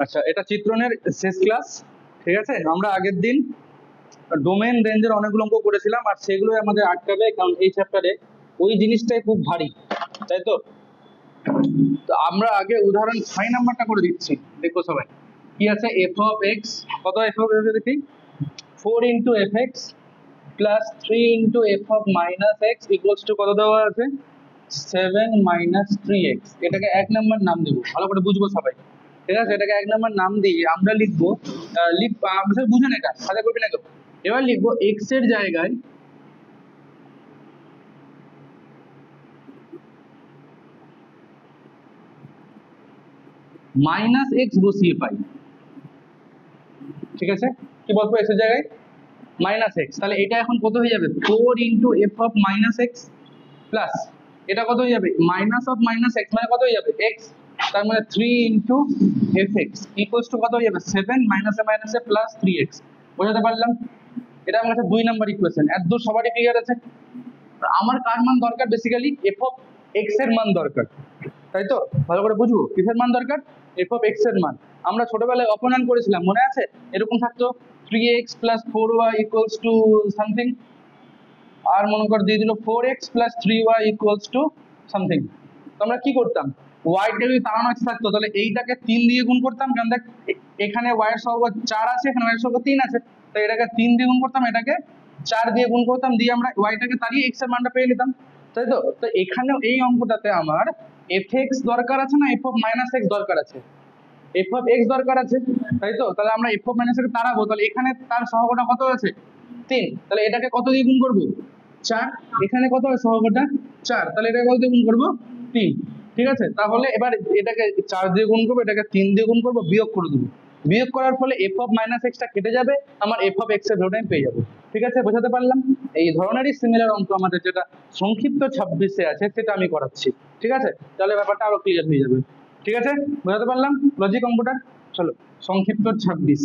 আচ্ছা, এটা চিত্রণের শেষ ক্লাস। ঠিক আছে, আমরা আগের দিন ডোমেন রেঞ্জের অনেকগুলো অঙ্ক করেছিলাম, আর সেগুলোই আমাদের আটকাবে, কারণ এই চ্যাপ্টারে ওই জিনিসটাই খুব ভারী, তাই তো। তো আমরা আগে উদাহরণ 6 নাম্বারটা করে দিচ্ছি, দেখো সবাই কি আছে। এফ অফ এক্স, কত এফ অফ এক্স দেখি, 4 into F x plus 3 into F of minus x equals two কত দেওয়া আছে, 7 মাইনাস 3x। এটাকে এক নাম্বার নাম দেবো, ভালো করে বুঝবো সবাই। ঠিক আছে, এটাকে এক নাম্বার নাম দিয়ে আমরা লিখবো, বুঝেন এটা সাথে করবি না কেউ। এবার লিখবো এক্স এর জায়গায় মাইনাস এক্স বসিয়ে পাই। ঠিক আছে, কি বলবো, এক্স এর জায়গায় মাইনাস এক্স, তাহলে এটা এখন কত হয়ে যাবে, 4 into F of minus x plus এটা কত হয়ে যাবে, মাইনাস অফ মাইনাস এক্স মানে কত হয়ে যাবে এক্স, তার মানে 3 into F X equals two কত হয়ে যাবে, 7 মাইনাসে মাইনাসে প্লাস 3x। বোঝাতে পারলাম? এটা আমার কাছে 2 নাম্বার ইকুয়েশন। এত দূর সবারই ক্লিয়ার আছে? আমার কার মান দরকার, বেসিক্যালি এফ অফ এক্স এর মান দরকার, তাই তো। ভালো করে বুঝবো কিসের মান দরকার, এফ অফ এক্স এর মান। আমরা ছোটবেলায় অপনয়ন করেছিলাম, মনে আছে? এরকম থাকতো 3x plus 4y equals to something, আর মনে কর দিয়ে দিল 4x plus 3y equals to something. তো আমরা কি করতাম, y টা যদি তাড়ানো থাকতো তাহলে এইটাকে 3 দিয়ে গুণ করতাম, কারণ দেখ এখানে y এর সহগ 4 আছে, এখানে y এর সহগ 3 আছে, তো এটাকে 3 দিয়ে গুণ করতাম, এটাকে 4 দিয়ে গুণ করতাম, দিয়ে আমরা y টাকে তাড়িয়ে x এর মানটা পেয়ে নিতাম, তাই তো। তো এখানেও এই অঙ্কটাতে আমার fx দরকার আছে না f অফ মাইনাস x দরকার আছে, f অফ x দরকার আছে, তাই তো। তাহলে আমরা f অফ মাইনাস x তাড়াবো, তাহলে এখানে তার সহগটা কত আছে, 3, তাহলে এটাকে কত দিয়ে গুণ করব, 4, এখানে কত আছে সহগটা 4, তাহলে এটাকে কত দিয়ে গুণ করব, 3। ঠিক আছে, তাহলে এবার এটাকে 4 দিয়ে গুণ করব, এটাকে 3 দিয়ে গুণ করব, বিয়োগ করে দেবো। বিয়োগ করার ফলে f অফ মাইনাস x টা কেটে যাবে, আমার f অফ x এর ভ্যালুটা আমি পেয়ে যাবো। ঠিক আছে, বোঝাতে পারলাম? এই ধরনেরই সিমিলার অঙ্ক আমাদের যেটা সংক্ষিপ্ত 26 এ আছে সেটা আমি করাচ্ছি। ঠিক আছে, তাহলে ব্যাপারটা আরো ক্লিয়ার হয়ে যাবে। ঠিক আছে, বোঝাতে পারলাম লজিক অঙ্কটা। চলো, সংক্ষিপ্ত 26।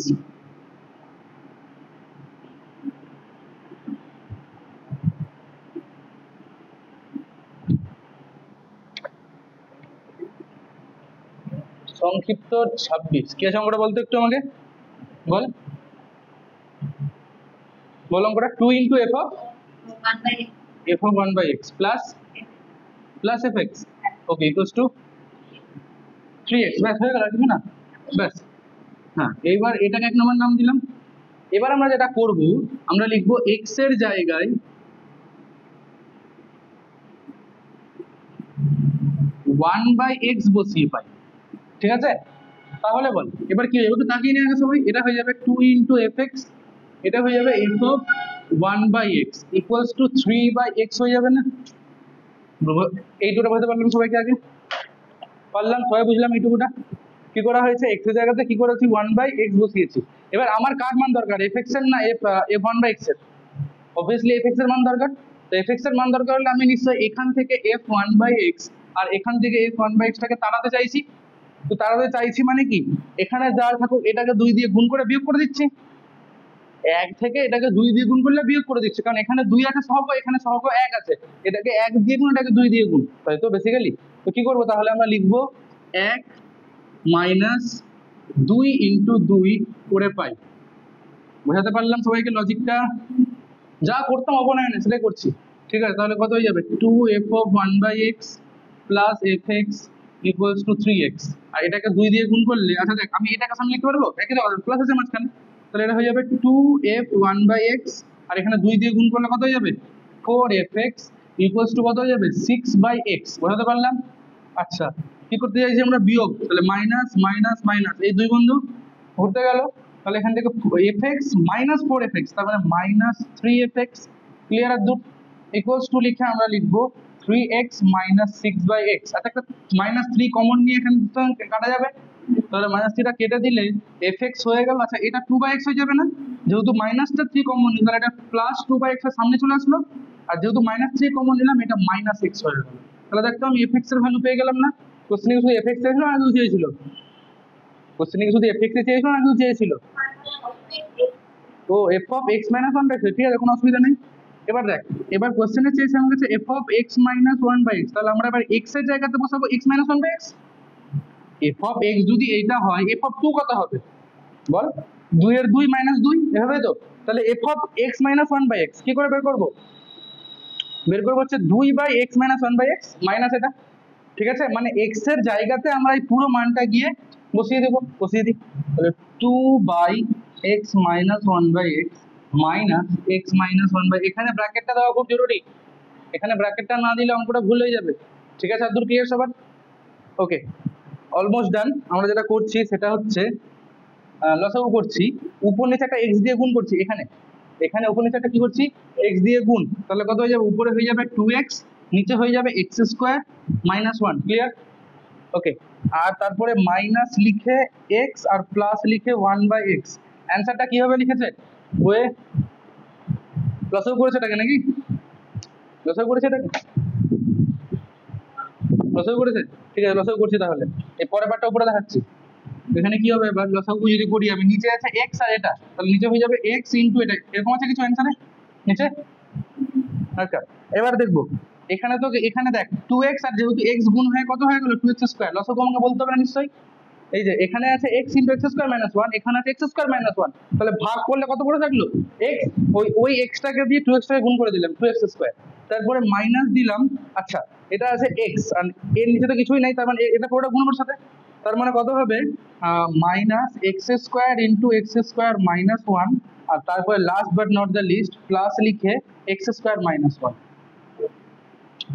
সংক্ষিপ্ত 26 কি আছে অঙ্কটা বলতো একটু আমাকে, বল বল অঙ্কটা। 2 into F of 1 by X plus plus F X, okay, equals to 3x। ব্যাস হয়ে গেল, কিছু না, ব্যাস। হ্যাঁ, এইবার এটাকে এক নম্বর নাম দিলাম। এবার আমরা যেটা করব, আমরা লিখবো এক্স এর জায়গায় 1 বাই এক্স বসিয়ে পাই। ঠিক আছে, তাহলে বল এবার কি হবে, একটু তাকিয়ে নিয়ে আগে সবাই। এটা হয়ে যাবে 2 ইন্টু এফ এক্স, এটা হয়ে যাবে F of 1 by X equals to 3 by X হয়ে যাবে না? এইটুকুটা বুঝতে পারলাম সবাইকে আগে? পারলাম সবাই, বুঝলাম এইটুকুটা কি করা হয়েছে, এক্স এর জায়গাতে কি করেছি, 1 বাই এক্স বসিয়েছি। এবার আমার কার মান দরকার, এফ এক্স এর না এফ 1 বাই এক্স এর? অবভিয়াসলি এফ এক্স এর মান দরকার। তো এফ এক্স এর মান দরকার হলে আমি নিশ্চয়ই এখান থেকে এফ 1 বাই এক্স আর এখান থেকে এফ 1 বাই এক্স টাকে তাড়াতে চাইছি। তো তাড়াতে চাইছি মানে কি, এখানে যা থাকুক এটাকে 2 দিয়ে গুণ করে বিয়োগ করে দিচ্ছি, 1 থেকে এটাকে 2 দিয়ে গুণ করলে বিয়োগ করে দিচ্ছি, কারণ এখানে 2 আছে সহগ, এখানে সহগ 1 আছে, এটাকে 1 দিয়ে গুণ, এটাকে 2 দিয়ে গুণ, তাই তো বেসিক্যালি। তো কি করবো তাহলে, আমরা লিখবো 1 মাইনাস 2 ইন্টু 2 করে পাই। বোঝাতে পারলাম সবাইকে লজিকটা? যা করতাম অবনয়নে সেটাই করছি। ঠিক আছে, তাহলে কত হয়ে যাবে, 2 F of 1 by X plus F X equals to 3x, আর এটাকে 2 দিয়ে গুণ করলে, আচ্ছা দেখ আমি এটাকে সামনে লিখতে পারবো, একই তো প্লাস আছে মাঝখানে, তাহলে এটা হয়ে যাবে 2f 1 বাই এক্স, আর এখানে 2 দিয়ে গুণ করলে কত হয়ে যাবে, 4fx ইকুয়ালস টু কত হয়ে যাবে, 6 বাই এক্স। বোঝাতে পারলাম? আচ্ছা, কি করতে চাইছি আমরা, বিয়োগ, তাহলে মাইনাস মাইনাস মাইনাস, এই দুই বন্ধু ঘুরতে গেল, তাহলে এখান থেকে fx মাইনাস 4fx, তার মানে মাইনাস 3fx। ক্লিয়ার? আর দুটো ইকুয়ালস টু লিখে আমরা লিখবো 3x মাইনাস 6 বাই এক্স। আচ্ছা, একটা মাইনাস 3 কমন নিয়ে এখানে কাটা যাবে, তাহলে মাইনাস 3টা কেটে দিলে fx হয়ে গেল। আচ্ছা, এটা 2 বাই এক্স হয়ে যাবে না, যেহেতু মাইনাসটা 3 কমন নিলাম, তাহলে এটা প্লাস 2 বাই এক্স এর সামনে চলে আসলো, আর যেহেতু মাইনাস 3 কমন নিলাম, এটা মাইনাস এক্স হয়ে গেল। তাহলে দেখতো আমি fx এর ভ্যালু পেয়ে গেলাম না? কোশ্চেনে শুধু fx চেয়েছিল না কিছু চেয়েছিল? কোশ্চেনে শুধু fx এ চেয়েছিল না কিছু চেয়েছিল? তো f of x minus 1 by x, ঠিক আছে, কোনো অসুবিধা নেই। এবার দেখ, এবার কোশ্চেনে চেয়েছে আমার কাছে f of x minus 1 by x, তাহলে আমরা এবার x এর জায়গাতে বসাবো x minus 1 by x. F of x যদি এইটা হয় এফ অফ টু কত হবে বল, 2 এর 2 মাইনাস 2 এভাবে তো, তাহলে F of x minus 1/x কি করে বের করবো, বের করবো হচ্ছে 2/x মাইনাস 1/x মাইনাস এটা, ঠিক আছে, মানে x এর জায়গাতে আমরা এই পুরো মানটা গিয়ে বসিয়ে দেবো, বসিয়ে দিই, তাহলে 2/x minus 1/x minus x minus 1/, এখানে ব্র্যাকেটটা দেওয়া খুব জরুরি, এখানে ব্র্যাকেটটা না দিলে অঙ্কটা ভুল হয়ে যাবে, ঠিক আছে, আর দূর ক্লিয়ার সবার, ওকে অলমোস্ট ডান। আমরা যেটা করছি সেটা হচ্ছে লসাগু করছি, উপর নিচে একটা x দিয়ে গুণ করছি, এখানে এখানে উপর নিচে একটা কি করছি x দিয়ে গুণ, তাহলে কত হয়ে যাবে, উপরে হয়ে যাবে 2x, নিচে হয়ে যাবে x স্কোয়ার মাইনাস 1, ক্লিয়ার, ওকে, আর তারপরে মাইনাস লিখে x আর প্লাস লিখে 1/x, অ্যান্সারটা কিভাবে লিখেছে বইয়ে, লসাগু করেছে এটাকে নাকি, লসাগু করেছে এটাকে, লসাগু করেছে, ঠিক আছে লসাগু করছি, তাহলে এই পরের পার্টটা উপরে দেখাচ্ছি, এখানে কি হবে এবার লসাগু যদি করি আমি, নিচে আছে x আর এটা, তাহলে নিচে হয়ে যাবে x ইনটু এটা, এরকম আছে কিছু অ্যান্সারে নিচে, আচ্ছা এবার দেখবো এখানে তো, এখানে দেখ 2x আর যেহেতু x গুণ হয়ে কত হয়ে গেল 2x স্কয়ার, লসাগু আমাকে বলতে হবে না নিশ্চয়ই, এই যে এখানে আছে x into x square minus 1, এখানে আছে x স্কয়ার মাইনাস 1, তাহলে ভাগ করলে কত করে থাকলো x, ওই x টাকে দিয়ে 2x টাকে গুণ করে দিলাম 2x স্কয়ার, তারপরে মাইনাস দিলাম, আচ্ছা এটা আছে x আর এর নিচে তো কিছুই নাই, তার মানে এটা পুরোটা গুণ সাথে, তার মানে কত হবে minus x square into x square minus 1, আর তারপরে last but not the least plus লিখে এক্স স্কোয়ার মাইনাস 1,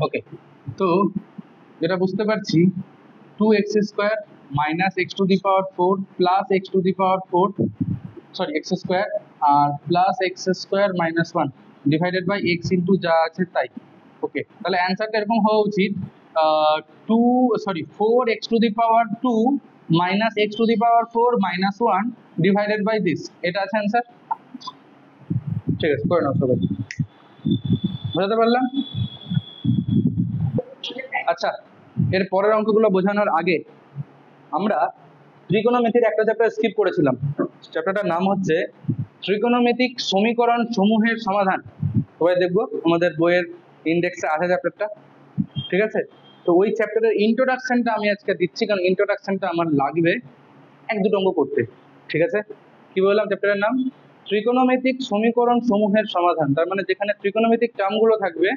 ওকে, তো যেটা বুঝতে পারছি 2x square minus x to the power 4 plus x to the power 4, sorry x square আর plus x square minus 1 divided by x into যা আছে তাই, ওকে, তাহলে অ্যান্সারটা এরকম হওয়া উচিত 4x to the power 2 minus x to the power 4 minus 1 divided by this, এটা আছে অ্যান্সার, ঠিক আছে করে নাও সবাই, বোঝাতে পারলাম, আচ্ছা এর পরের অঙ্কগুলো বোঝানোর আগে আমরা ত্রিকোণমিতির একটা চ্যাপ্টার স্কিপ করেছিলাম, চ্যাপ্টারটার নাম হচ্ছে ত্রিকোণমিতিক সমীকরণ সমূহের সমাধান, সবাই দেখবো আমাদের বইয়ের ইন্ডেক্সে আছে চ্যাপ্টারটা, ঠিক আছে, তো ওই চ্যাপ্টারের ইন্ট্রোডাকশনটা আমি আজকে দিচ্ছি, কারণ ইন্ট্রোডাকশনটা আমার লাগবে এক দুটো অঙ্ক করতে, ঠিক আছে, কি বললাম চ্যাপ্টারের নাম ত্রিকোণমিতিক সমীকরণ সমূহের সমাধান, তার মানে যেখানে ত্রিকোণমিতিক টার্মগুলো থাকবে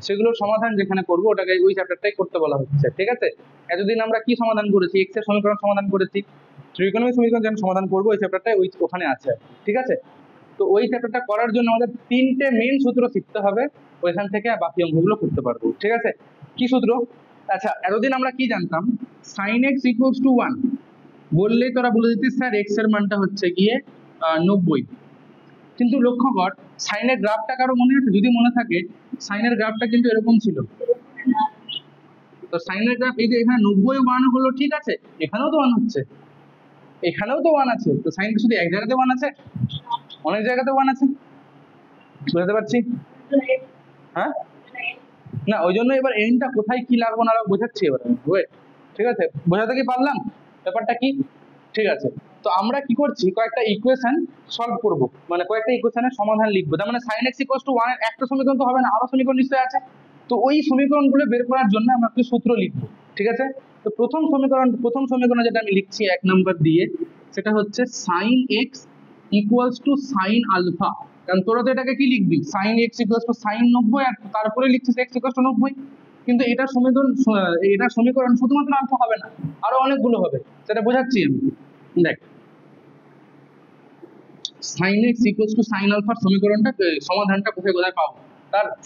সেগুলোর সমাধান যেখানে করবো ওটাকে ওই চ্যাপ্টারটাই করতে বলা হচ্ছে, ঠিক আছে, এতদিন আমরা কি সমাধান করেছি, এক্স এর সমীকরণ সমাধান করেছি, ত্রিকোণমিতিক সমীকরণ যেন সমাধান করবো ওই চ্যাপ্টারটাই ওখানে আছে, ঠিক আছে, তো ওই চ্যাপ্টারটা করার জন্য আমাদের 3টে মেন সূত্র শিখতে হবে, ওইখান থেকে বাকি অঙ্কগুলো করতে পারবো, ঠিক আছে, কি সূত্র, আচ্ছা এতদিন আমরা কি জানতাম sin x ইকুয়ালস টু 1 বললেই তোরা বলে দিতি স্যার x এর মানটা হচ্ছে গিয়ে 90, কিন্তু লক্ষ্য কর সাইনের গ্রাফটা কারো মনে আছে, যদি মনে থাকে সাইনের গ্রাফটা কিন্তু এরকম ছিল, তো সাইনের গ্রাফ এই যে এখানে 90 1 হলো, ঠিক আছে, এখানেও তো 1 হচ্ছে, এখানেও তো 1 আছে, তো সাইন শুধু এক জায়গাতে 1 আছে, অনেক জায়গাতে 1 আছে, বুঝতে পারছি, হ্যাঁ না ওই জন্য এবার এনটা কোথায় কি লাগবো না বোঝাচ্ছি এবার ওয়েট, ঠিক আছে, বোঝাতে কি পারলাম ব্যাপারটা কি, ঠিক আছে, তো আমরা কি করছি কয়েকটা ইকুয়েশন সলভ করব, মানে কয়েকটা ইকুয়েশনের সমাধান লিখবো, তার মানে sin x ইকুয়ালস টু 1 এর একটা সমীকরণ তো হবে না, আরো সমীকরণ নিশ্চয়ই আছে, তো ওই সমীকরণগুলো বের করার জন্য আমরা একটা সূত্র লিখবো, ঠিক আছে, তো প্রথম সমীকরণ যেটা আমি লিখছি 1 নম্বর দিয়ে, সেটা হচ্ছে sin x equals to sin alpha, কারণ তোরা তো এটাকে কি লিখবি sin x equals to sin 90 আর তারপরে লিখছিস x ইকুয়ালস টু 90, কিন্তু এটার সমীকরণ শুধুমাত্র আলফা হবে না, আরো অনেকগুলো হবে, সেটা বোঝাচ্ছি আমি, দেখ sin x equals to sin আলফার সমীকরণটা সমাধানটা কোথায় কোথায় পাবো,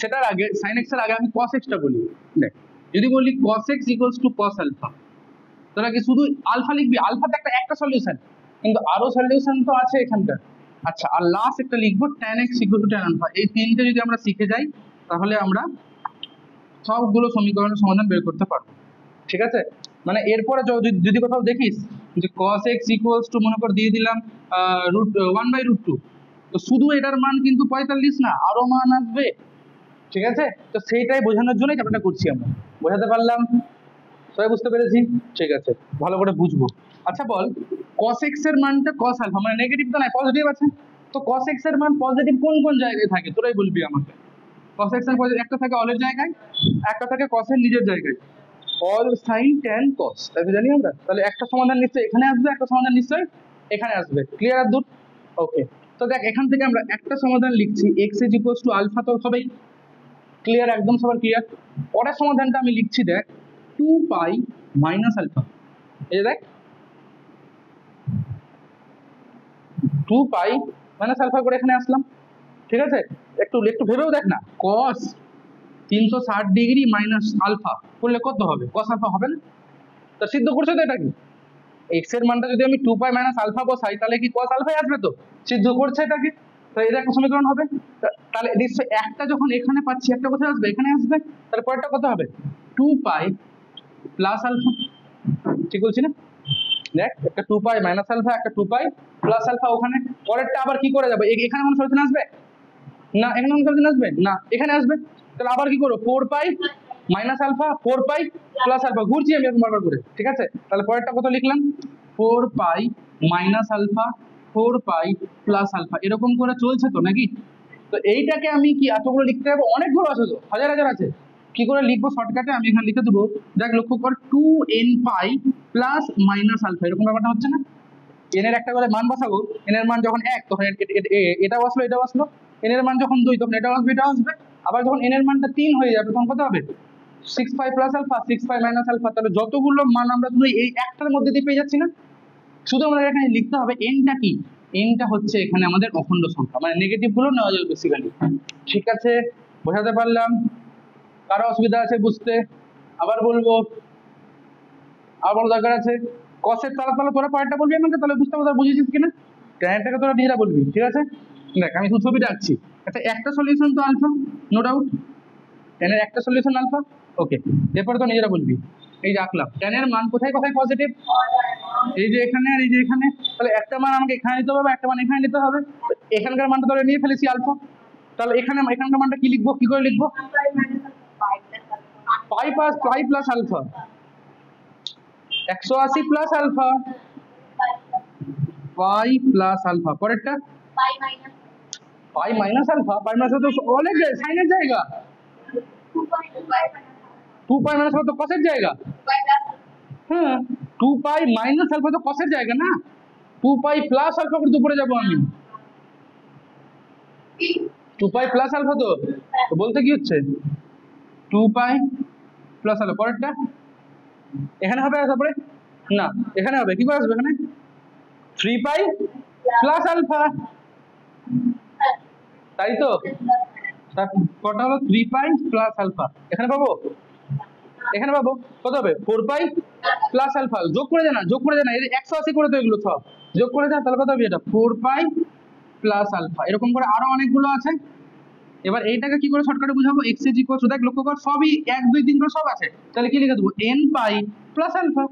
সেটার আগে sin x এর আগে আমি cos x টা বলি, দেখ যদি বলি cos x equals to cos alpha, তোরা কি শুধু আলফা লিখবি, আলফাতে একটা সলিউশন, কিন্তু আরো সলিউশন তো আছে এখানকার, আচ্ছা আর লাস্ট একটা লিখবো tan x equal to tan alpha, এই তিনটে যদি আমরা শিখে যাই তাহলে আমরা সবগুলো সমীকরণের সমাধান বের করতে পারবো, ঠিক আছে, মানে এরপরে যদি কোথাও দেখিস যে cos x ইকুয়ালস টু মনে কর দিয়ে দিলাম √1/√2, তো শুধু এটার মান কিন্তু 45 না, আরো মান আসবে, ঠিক আছে, তো সেইটাই বোঝানোর জন্যই চ্যাপ্টারটা করছি আমরা, বোঝাতে পারলাম, সবাই বুঝতে পেরেছি, ঠিক আছে, ভালো করে বুঝবো, আচ্ছা বল cos x এর মানটা cos আলফা মানে নেগেটিভ তো নাই পজিটিভ আছে, তো cos x এর মান পজিটিভ কোন কোন জায়গায় থাকে তোরাই বলবি আমাকে, cos x এর পজিটিভ একটা থাকে অলের জায়গায়, একটা থাকে cos এর নিজের জায়গায়, অল সাইন ট্যান কস, তাই তো জানি আমরা। তাহলে একটা সমাধান নিশ্চয়ই এখানে আসবে, একটা সমাধান নিশ্চয়ই এখানে আসবে। ক্লিয়ার আর দূর? ওকে, তো দেখ এখান থেকে আমরা একটা সমাধান লিখছি x is equals to alpha, তো হবেই। ক্লিয়ার, একদম সবার ক্লিয়ার। পরের সমাধানটা আমি লিখছি দেখ 2 পাই মাইনাস আলফা। এই যে দেখ 2 পাই মাইনাস আলফা করে এখানে আসলাম, ঠিক আছে। একটু একটু ভেবেও দেখ না, কস 360 ডিগ্রি মাইনাস আলফা করলে কত হবে? কস আলফা হবে না? তা সিদ্ধ করছে তো এটা কি, এক্স এর মানটা যদি আমি 2 পাই মাইনাস আলফা বসাই তাহলে কি কস আলফাই আসবে? তো সিদ্ধ করছে এটাকে, তো এটা একটা সমীকরণ হবে। তাহলে নিশ্চয়ই একটা যখন এখানে পাচ্ছি, একটা কোথায় আসবে? এখানে আসবে। তাহলে পরেরটা কত হবে? 2 পাই প্লাস আলফা, ঠিক বলছি না? দেখ একটা 2 পাই মাইনাস আলফা, একটা 2 পাই প্লাস আলফা ওখানে। পরেরটা আবার কি করে যাবে? এখানে কোনো সলিউশন আসবে না, এখানে কোনো সলিউশন আসবে না, এখানে আসবে। তাহলে আবার কি করবো? 4 pi minus alpha, 4 pi plus alpha, ঘুরছি আমি এরকম বারবার করে, ঠিক আছে। তাহলে পরেরটা কত লিখলাম? 4 pi minus alpha, 4 pi plus alpha, এরকম করে চলছে তো নাকি? তো এইটাকে আমি কি এতগুলো লিখতে হবে? অনেকগুলো আছে তো, হাজার হাজার আছে। কি করে লিখবো শর্টকাটে? আমি এখানে লিখে দেবো, দেখ লক্ষ্য কর 2n পাই প্লাস মাইনাস আলফা, এরকম ব্যাপারটা হচ্ছে না? এন এর একটা করে মান বসাবো, এন এর মান যখন 1 তখন এটা আসলো, এটা আসলো। এন এর মান যখন 2 তখন এটা আসবে, এটা আসবে। আবার যখন এন এর মানটা 3 হয়ে যাবে তখন কত হবে? 6 পাই প্লাস আলফা, 6 পাই মাইনাস আলফা। তাহলে যতগুলো মান আমরা শুধু এই একটার মধ্যে দিয়ে পেয়ে যাচ্ছি না? শুধু আমাদের এখানে লিখতে হবে এনটা কি। এনটা হচ্ছে এখানে আমাদের অখণ্ড সংখ্যা, মানে নেগেটিভ গুলো নেওয়া যাবে বেসিক্যালি। ঠিক আছে, বোঝাতে পারলাম? কারো অসুবিধা আছে বুঝতে? আবার বলবো, আবার বলার দরকার আছে? কসের তাহলে তোরা পরেরটা বলবি আমাকে, তাহলে বুঝতে পারবো বুঝেছিস কিনা। ট্যানটাকে তোরা নিজেরা বলবি, ঠিক আছে। দেখ আমি শুধু ছবিটা আঁকছি, একটা সলিউশন তো আলফা, নো ডাউট। ট্যানের একটা সলিউশন আলফা, ওকে। এরপরে তো নিজেরা বলবি। এই যে আঁকলাম, ট্যানের মান কোথায় কোথায় পজিটিভ? এই যে এখানে আর এই যে এখানে। তাহলে একটা মান আমাকে এখানে নিতে হবে, একটা মান এখানে নিতে হবে। এখানকার মানটা ধরে নিয়ে ফেলেছি আলফা। তাহলে এখানকার মানটা কি লিখবো, কি করে লিখবো? Pi plus alpha, 180 plus alpha, pi plus alpha. পরেরটা pi minus alpha, pi minus তো অনেক সাইনের জায়গা। 2 পাই মাইনাস আলফা তো কসের জায়গা। হ্যাঁ, 2 পাই মাইনাস আলফা তো কসের জায়গা না। 2 পাই প্লাস আলফা করে উপরে যাবো আমি। 2 পাই প্লাস আলফা তো বলতে কি হচ্ছে? 2 পাই প্লাস আলফা। পরেরটা এখানে হবে, তারপরে না এখানে হবে, কি করে আসবে এখানে? 3 পাই প্লাস আলফা, তাই তো। কটা হলো? 3 পাই প্লাস আলফা। এখানে পাবো, এখানে পাবো কত হবে? 4 পাই প্লাস আলফা। যোগ করে দে না, যোগ করে দে না, 180 করে তো এগুলো সব যোগ করে দে, তাহলে কত হবে? এটা 4 পাই প্লাস আলফা। এরকম করে আরো অনেকগুলো আছে। এবার এইটাকে কি করে শর্টকাটে বুঝাবো? এক্স ইজ ইকুয়াল টু, দেখ লক্ষ্য কর সবই 1 2 3 করে সব আছে। তাহলে কি লিখে দেবো? n pi plus alpha.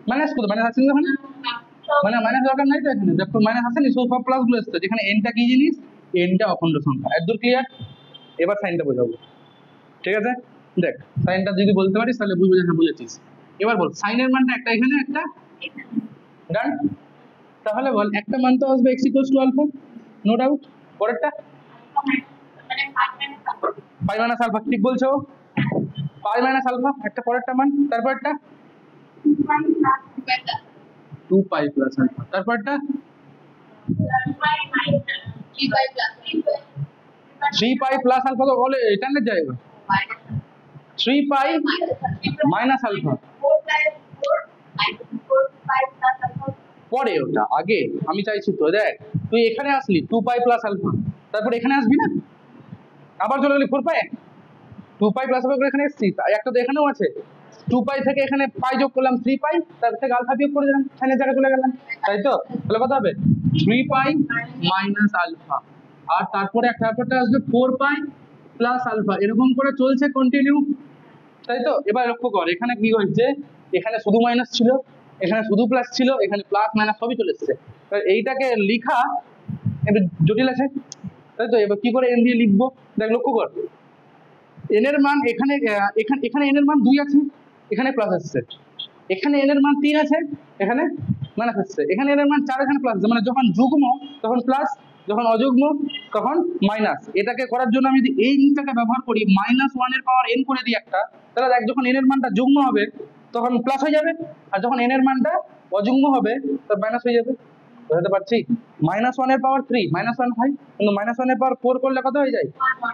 Minus কত? মাইনাস আছে এখানে, মানে মাইনাস দরকার নাই তো এখানে, দেখো মাইনাস আসেনি, সব প্লাস গুলো এসছে। যেখানে এনটা কি জিনিস? এনটা অখণ্ড সংখ্যা। একদূর ক্লিয়ার? এবার সাইনটা বোঝাবো, ঠিক আছে। দেখ সাইনটা যদি বলতে পারিস তাহলে বুঝবো যে হ্যাঁ বুঝেছিস। এবার বল সাইনের মানটা একটা এখানে, একটা ডান। তাহলে বল একটা মান তো আসবে x equals to alpha, no doubt. পরেরটা পাই মাইনাস আলফা, ঠিক বলছো, পাই মাইনাস আলফা একটা পরেরটা মান। তারপরটা 2 পাই প্লাস আলফা, তারপরটা 3 পাই প্লাস আলফা তো বলে টানের জায়গা। 3 পাই মাইনাস আলফা, পরে ওটা আগে আমি চাইছি তো। দেখ তুই এখানে আসলি 2 পাই প্লাস আলফা, তারপর এখানে আসবি না, আবার চলে গেলি 4 পাই। 2 পাই প্লাস আলফা এখানে এসেছি, একটা তো এখানেও আছে। 2 পাই থেকে এখানে পাই যোগ করলাম 3 পাই, তার থেকে আলফা বিয়োগ করে দিলাম, সাইনের জায়গায় চলে গেলাম, তাই তো। তাহলে কত হবে? 3 পাই মাইনাস আলফা, আর তারপরে তারপরটা আসবে 4 পাই প্লাস আলফা। এরকম করে চলছে কন্টিনিউ, তাই তো। এবার লক্ষ্য কর এখানে কি হয়েছে, এখানে শুধু মাইনাস ছিল, এখানে শুধু প্লাস ছিল, এখানে প্লাস মাইনাস সবই চলে এসছে। এইটাকে লিখা একটু জটিল আছে, তাই তো। এবার কি করে এন দিয়ে লিখবো? দেখ লক্ষ্য কর, এন এর মান এখানে এখানে এন এর মান 2 আছে, এখানে প্লাস আসছে। এখানে এন এর মান 3 আছে, এখানে মাইনাস আসছে। এখানে এন এর মান 4, এখানে প্লাস, মানে যখন যুগ্ম তখন প্লাস, যখন অযুগ্ম তখন মাইনাস। এটাকে করার জন্য আমি যদি এই জিনিসটাকে ব্যবহার করি -1 এর পাওয়ার n করে দিই একটা, তাহলে দেখ যখন n এর মানটা যুগ্ম হবে তখন প্লাস হয়ে যাবে, আর যখন n এর মানটা অযুগ্ম হবে তখন মাইনাস হয়ে যাবে। বুঝতে পারছি? -1 এর পাওয়ার 3 -1 হয়, কিন্তু -1 এর পাওয়ার 4 করলে কত হয়ে যায়?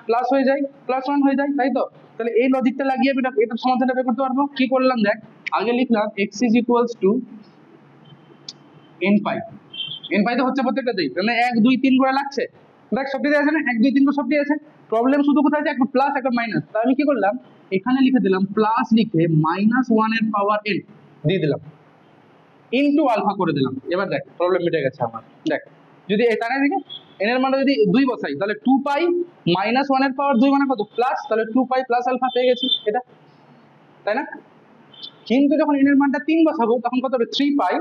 প্লাস হয়ে যায়, +1 হয়ে যায়, তাই তো? তাহলে এই লজিকটা লাগিয়ে আমি এটা সমাধানটা বের করতে পারবো। কি করলাম দেখ, আগে লিখলাম x n পাই। n পাই তো হচ্ছে প্রত্যেকটাতেই, মানে 1 2 3 করে লাগছে। দেখ সবটিতে আছে না, 1 2 3 করে সবটি আছে। প্রবলেম শুধু কোথায় আছে, একটা প্লাস একটা মাইনাস। তাই আমি কি করলাম, এখানে লিখে দিলাম প্লাস লিখে -1 এর পাওয়ার n দিয়ে দিলাম, ইনটু আলফা করে দিলাম। এবার দেখ প্রবলেম মিটে গেছে আমার। দেখ যদি তার দিকে n এর মানটা যদি 2 বসাই তাহলে 2 পাই -1 এর পাওয়ার 2 মানে কত প্লাস, তাহলে 2 পাই প্লাস আলফা পেয়ে গেছি এটা, তাই না? কিন্তু যখন n এর মানটা 3 বসাবো তখন কত হবে, 3 পাই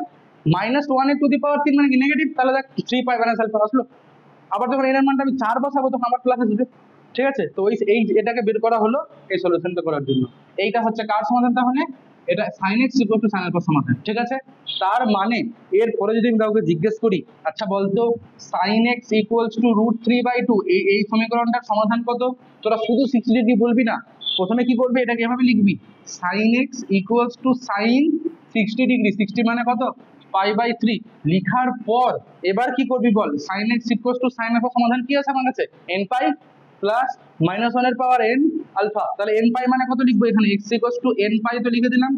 -1 এর টু দি পাওয়ার 3 মানে কি নেগেটিভ, তাহলে দেখ 3 পাই মাইনাস আলফা আসলো। আবার যখন n এর মানটা আমি 4 বসাবো তখন আবার প্লাস আসবে। ঠিক আছে, তো এই এটাকে বের করা হলো এই সলিউশনটা করার জন্য। এইটা হচ্ছে কার সমাধান তাহলে, এটা sin x = sin alpha সমাধান। ঠিক আছে, তার মানে এর পরে যদি আমি কাউকে জিজ্ঞেস করি আচ্ছা বলতো sin x = √3/2 এই সমীকরণটার সমাধান কত, তোরা শুধু 60 ডিগ্রি বলবি না, প্রথমে কি করবে এটাকে এভাবে লিখবি sin x = sin 60 ডিগ্রি, 60 মানে কত π/3 লিখার পর এবার কি করবি বল, sin x = sin alpha সমাধান কি আছে আমার কাছে, n পাই প্লাস -1 এর পাওয়ার n আলফা। তাহলে n পাই মানে কত লিখবো এখানে, x = n পাই তো লিখে দিলাম,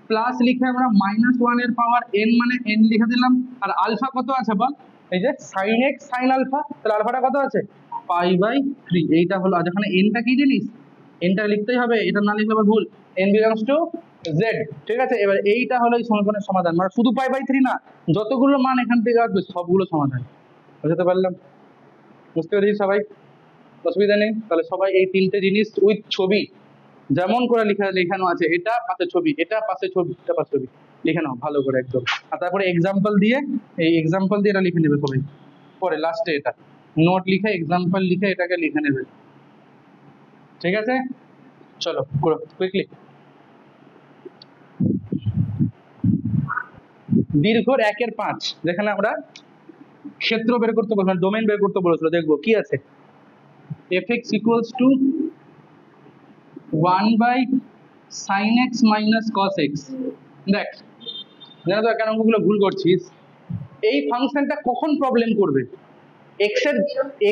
প্লাস লিখে আমরা -1 এর পাওয়ার n মানে n লিখে দিলাম, আর আলফা কত আছে বল, এই যে sin x sin আলফা, তাহলে আলফাটা কত আছে π/3। এইটা হলো, আর যেখানে n টা কি জিনিস, n টা লিখতেই হবে, এটা না লিখলে আবার ভুল, n belongs to z। ঠিক আছে, এবার এইটা হলো এই সমীকরণের সমাধান, মানে শুধু π/3 না, যতগুলো মান এখান থেকে আসবে সবগুলো সমাধান। বুঝতে পারলাম? বুঝতে পেরেছি সবাই? অসুবিধা নেই? তাহলে সবাই এই তিনটে জিনিস উইথ ছবি যেমন করে লেখানো আছে, এটা পাশে ছবি, এটা পাশে ছবি, এটা পাশে ছবি, লিখে নাও ভালো করে একদম। আর তারপরে এক্সাম্পল দিয়ে, এই এক্সাম্পল দিয়ে এটা লিখে নেবে সবাই, পরে লাস্টে এটা নোট লিখে এক্সাম্পল লিখে এটাকে লিখে নেবে। ঠিক আছে, চলো করো কুইকলি। দীর্ঘর 1/5 যেখানে আমরা ক্ষেত্র বের করতে বলছিলাম, ডোমেন বের করতে বলেছিল, দেখবো কি আছে, fx = 1/sin x - cos x। দেখ জানো তো কেন অঙ্কগুলো ভুল করছিস, এই ফাংশনটা কখন প্রবলেম করবে,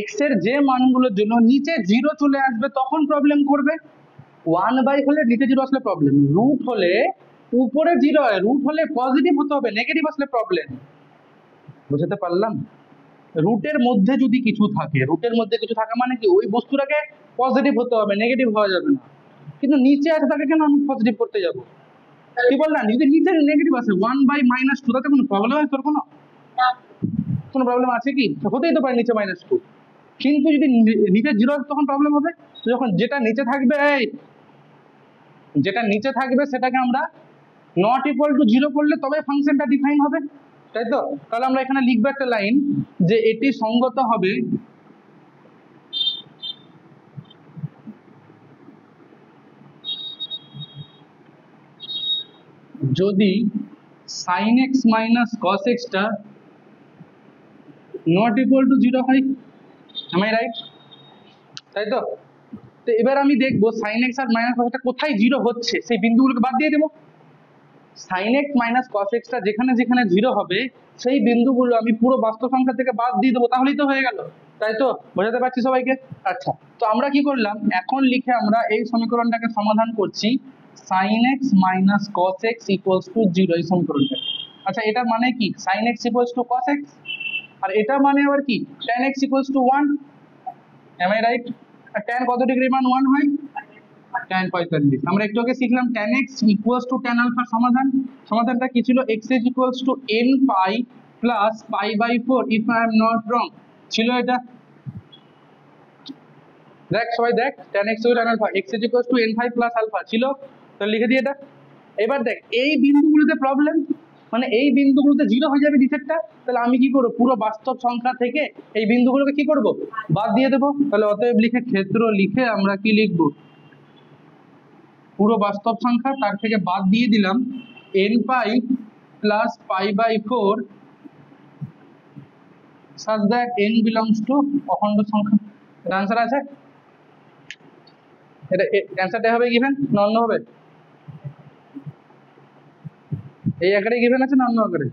x এর যে মানগুলোর জন্য নিচে 0 চলে আসবে তখন প্রবলেম করবে। 1/, হলে নিচে 0 আসলে প্রবলেম, রুট হলে উপরে 0 হয়, রুট হলে পজিটিভ হতে হবে, নেগেটিভ আসলে প্রবলেম। বুঝতে পারলাম? রুটের মধ্যে যদি কিছু থাকে, রুটের মধ্যে কিছু থাকা মানে কি ওই বস্তুটাকে পজিটিভ হতে হবে, নেগেটিভ হওয়া যাবে না। কিন্তু নিচে আছে তাকে কেন আমি পজিটিভ করতে যাব, কি বললাম, যদি নিচে নেগেটিভ আসে 1/-2 তাতে কোনো প্রবলেম হয় তোর, কোনো প্রবলেম আছে কি, হতেই তো পারে নিচে -2, কিন্তু যদি নিচে 0 তখন প্রবলেম হবে। যখন যেটা নিচে থাকবে, যেটা নিচে থাকবে সেটাকে আমরা নট ইকুয়াল টু 0 করলে তবে ফাংশনটা ডিফাইন হবে, তাই তো? তাহলে আমরা এখানে লিখবো একটা লাইন যে এটি সঙ্গত হবে যদি sin x - cos x টা নট ইকুয়াল টু 0 হয়। am I right? তাই তো? তো এবার আমি দেখবো sin x আর - cos টা কোথায় 0 হচ্ছে, সেই বিন্দুগুলোকে বাদ দিয়ে দেবো। sin x - cos x টা যেখানে যেখানে 0 হবে সেই বিন্দুগুলো আমি পুরো বাস্তব সংখ্যা থেকে বাদ দিয়ে দেবো, তাহলেই তো হয়ে গেল, তাই তো? বোঝাতে পারছি সবাইকে? আচ্ছা, তো আমরা কি করলাম, এখন লিখে আমরা এই সমীকরণটাকে সমাধান করছি sin x - cos x = 0 এই সমীকরণটা। আচ্ছা, এটা মানে কি sin x = cos x, আর এটা মানে আবার কি tan x = 1। am I right? আর tan কত ডিগ্রি মান 1 হয়, tan 45। আমরা একটু আগে শিখলাম tan x = tan alpha সমাধান, সমাধানটা কি ছিল, x = n pi plus π/4 if I am not wrong, ছিল এটা। দেখ সবাই দেখ, tan x = tan alpha, x = n pi plus alpha ছিল, তাহলে লিখে দিই এটা। এবার দেখ এই বিন্দুগুলোতে প্রবলেম, মানে এই বিন্দুগুলোতে 0 হয়ে যাবে নিচেরটা, তাহলে আমি কি করব, পুরো বাস্তব সংখ্যা থেকে এই বিন্দুগুলোকে কি করব, বাদ দিয়ে দেবো। তাহলে অতএব লিখে ক্ষেত্র লিখে আমরা কি লিখবো, পুরো বাস্তব সংখ্যা তার থেকে বাদ দিয়ে দিলাম n pi plus π/4 such that n belongs to অখণ্ড সংখ্যা। এটা आंसर আছে, এটা অ্যানসারটা হবে given না অন্য হবে? এই আকারে given আছে না অন্য আকারে?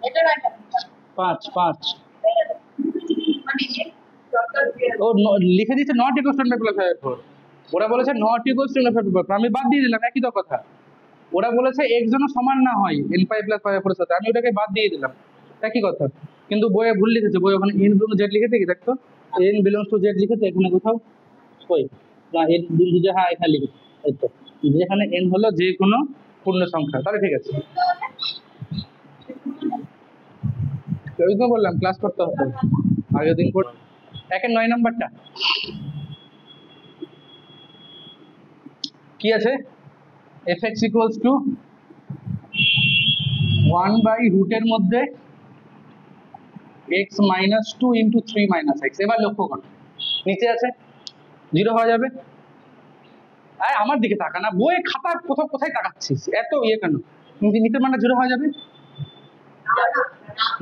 এটা রাইট 5 5 ও লিখে দিয়েছে নট ইকুয়াল টু n/4। ওরা বলেছে নট ইকুয়াল টু n/4, আমি বাদ দিয়ে দিলাম, একই তো কথা। ওরা বলেছে x যেন সমান না হয় n5 + 5 এর সাথে, আমি ওটাকে বাদ দিয়ে দিলাম, একই কথা। কিন্তু বইয়ে ভুল লিখেছে, বই ওখানে n বিলংস টু z লিখেছে কি দেখতো, n বিলংস টু z লিখেছে এখানে কোথাও? কই না, n বিলংস টু, হ্যাঁ এখানে লিখেছে, এই তো, যেখানে n হলো যে কোনো পূর্ণ সংখ্যা। তাহলে ঠিক আছে, ওই তো বললাম ক্লাস করতে হবে আগের দিন করে। 9 নাম্বারটা কি আছে? fx equals to 1/√, এর মধ্যে x minus 2 into 3 minus x। এবার লক্ষ্য করো নিচে আছে 0 হয়ে যাবে। আয় আমার দিকে তাকা না, বইয়ে খাতা কোথাও কোথায় তাকাচ্ছিস, এত ইয়ে কেন? নিচের মানটা 0 হয়ে যাবে,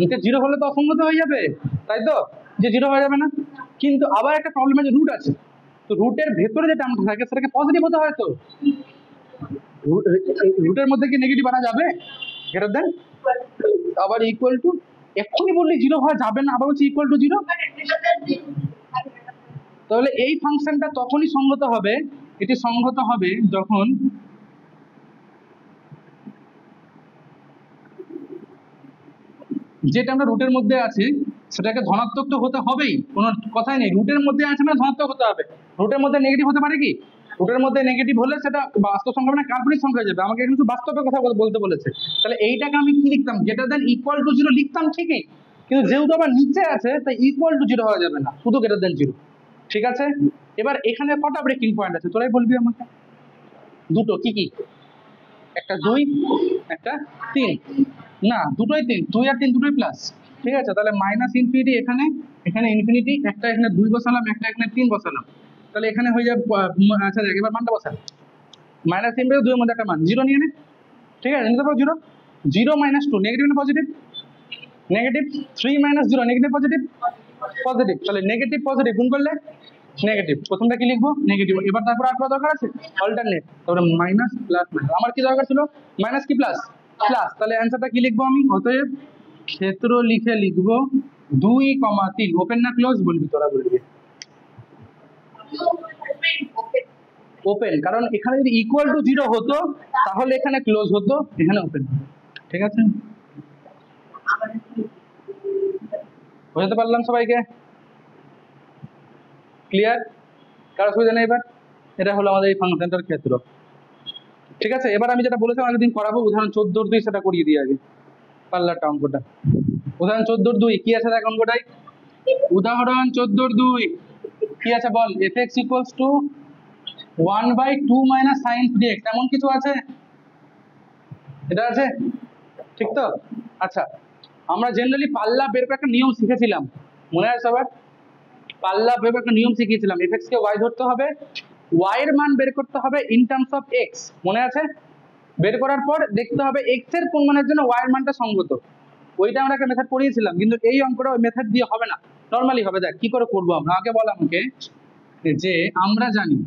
নিচে 0 হলে তো অসঙ্গত হয়ে যাবে, তাই তো? যে 0 হয়ে যাবে না, কিন্তু আবার একটা প্রবলেম আছে, রুট আছে, তো রুটের ভেতরে যে টার্মটা থাকে সেটাকে পজিটিভ হতে হয়, তো রুটের মধ্যে কি নেগেটিভ আনা যাবে? গ্রেটার দেন আবার ইকুয়াল টু, এক্ষুনি বললি 0 হওয়া যাবে না, আবার বলছি ইকুয়াল টু 0। তাহলে এই ফাংশনটা তখনই সঙ্গত হবে, এটি সঙ্গত হবে যখন যেটা আমরা রুটের মধ্যে আছে সেটাকে ধনাত্মক তো হতে হবেই, কোনো কথাই নেই। রুটের মধ্যে আছে মানে ধনাত্মক হতে হবে। রুটের মধ্যে নেগেটিভ হতে পারে কি? রুটের মধ্যে নেগেটিভ হলে সেটা বাস্তব সংখ্যা মানে কাল্পনিক সংখ্যা হয়ে যাবে। আমাকে কিন্তু বাস্তবের কথা বলতে বলেছে, তাহলে এইটাকে আমি কি লিখতাম? গ্রেটার দেন ইকুয়াল টু 0 লিখতাম ঠিকই, কিন্তু যেহেতু আবার নিচে আছে তাই ইকুয়াল টু 0 হওয়া যাবে না, শুধু গ্রেটার দেন 0। ঠিক আছে, এবার এখানে কটা ব্রেকিং পয়েন্ট আছে তোরাই বলবি আমাকে। দুটো, কি কি? একটা 2, একটা 3, না দুটোই 3, 2 আর 3 দুটোই প্লাস। ঠিক আছে, তাহলে মাইনাস ইনফিনিটি এখানে, এখানে ইনফিনিটি, একটা এখানে 2 বসালাম, একটা এখানে 3 বসালাম, তাহলে এখানে হয়ে যাবে। আচ্ছা দেখ এবার মানটা বসা, মাইনাস 3 2 এর মধ্যে একটা মান 0 নিয়ে নে। ঠিক আছে, নিতে পারো 0, 0 - 2 নেগেটিভ না positive? Negative. 3 - 0 negative positive? Positive. তাহলে নেগেটিভ পজিটিভ গুণ করলে নেগেটিভ, প্রথমটা কি লিখবো? নেগেটিভ। এবার তারপর আর দরকার আছে অল্টারনেট, তারপরে মাইনাস প্লাস মাইনাস। আমার কি দরকার ছিল? মাইনাস কি প্লাস? প্লাস। তাহলে অ্যানসারটা কি লিখবো আমি? অতএব ক্ষেত্র লিখে লিখবো 2, 3, ওপেন না ক্লোজ বলবি, তোরা বলবি ওপেন, কারণ এখানে যদি ইকুয়াল টু 0 হতো তাহলে এখানে ক্লোজ হতো, এখানে ওপেন। ঠিক আছে, বুঝতে পারলাম সবাইকে? ক্লিয়ার? কারো অসুবিধা নেই? এবার এটা হলো আমাদের এই ফাংশনটার ক্ষেত্র। ঠিক আছে, এবার আমি যেটা বলেছিলাম আগের দিন করাবো, উদাহরণ 14-2 সেটা করিয়ে দিই আগে, পাল্লাটা অঙ্কটা। উদাহরণ 14-2 কি আছে দেখ অঙ্কটাই। উদাহরণ 14-2 কি আছে বল? fx equals to 1/2 minus sin 3x, এমন কিছু আছে? এটা আছে, ঠিক তো? আচ্ছা, আমরা জেনারেলি পাল্লা বের করে একটা নিয়ম শিখেছিলাম, মনে আছে সবার? পাল্লা বের করে একটা নিয়ম শিখিয়েছিলাম, fx কে y ধরতে হবে, y এর মান বের করতে হবে ইন টার্মস অফ x, মনে আছে? বের করার পর দেখতে হবে x এর কোন মানের জন্য y এর মানটা সঙ্গত। ওইটা আমরা একটা মেথড পড়িয়েছিলাম, কিন্তু এই অঙ্কটা ওই মেথড দিয়ে হবে না, নরমালি হবে। দেখ কি করে করবো আমরা, আগে বল আমাকে যে আমরা জানি,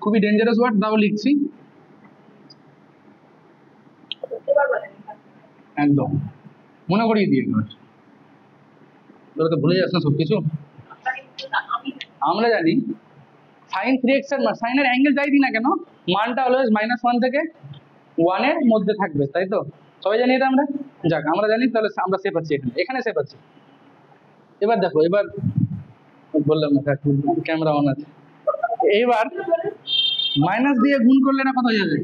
খুবই ডেঞ্জারাস ওয়ার্ড দাও লিখছি একদম, মনে করিয়ে দিয়ে তোরা তো ভুলে যাস না সবকিছু। আমরা জানি sin 3x এর মান, সাইনের অ্যাঙ্গেল যাই দিই না কেন, মানটা অলওয়েজ -1 থেকে 1 এর মধ্যে থাকবে, তাই তো? সবাই জানি এটা আমরা, যাক আমরা জানি, তাহলে আমরা সেভ আছি এখানে, এখানে সেভ আছি। এবার দেখো, এবার বললাম না ক্যামেরা অন আছে, এইবার মাইনাস দিয়ে গুণ করলে না কত হয়ে যাবে?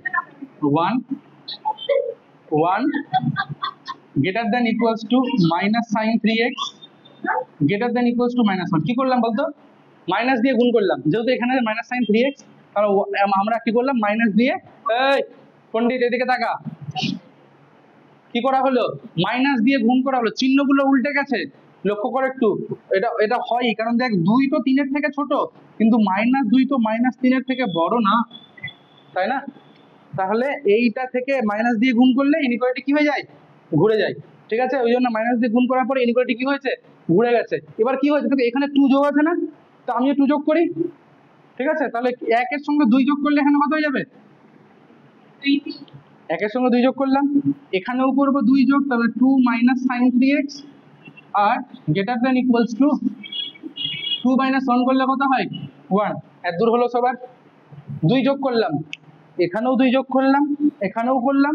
1 1 greater than equals to minus sine 3x greater than equals to -1। কি করলাম বলতো? মাইনাস দিয়ে গুণ করলাম, যেহেতু এখানে মাইনাস সাইন 3x, কারণ আমরা কি করলাম? মাইনাস দিয়ে, এই পণ্ডিত এদিকে তাকা, কি করা হলো? মাইনাস দিয়ে গুণ করা হলো, চিহ্নগুলো উল্টে গেছে, লক্ষ্য করো একটু। এটা এটা হয় কারণ দেখ 2 তো 3 এর থেকে ছোট, কিন্তু -2 তো -3 এর থেকে বড় না, তাই না? তাহলে এইটা থেকে মাইনাস দিয়ে গুণ করলে ইনইকুয়ালিটি কি হয়ে যায়? ঘুরে যায়। ঠিক আছে, ওই জন্য মাইনাস দিয়ে গুণ করার পরে ইনইকুয়ালিটি কি হয়েছে, ঘুরে গেছে। এবার কি হয়েছে, দেখো এখানে 2 যোগ আছে না, তো আমিও 2 যোগ করি। ঠিক আছে, তাহলে 1 এর সঙ্গে 2 যোগ করলে এখানে কত হয়ে যাবে, 1 এর সঙ্গে 2 যোগ করলাম, এখানেও করবো 2 যোগ, তাহলে 2 মাইনাস সাইন 3x আর greater than equals to 2 minus 1 করলে কত হয় 1। এত দূর হলো সবার, 2 যোগ করলাম, এখানেও 2 যোগ করলাম, এখানেও করলাম,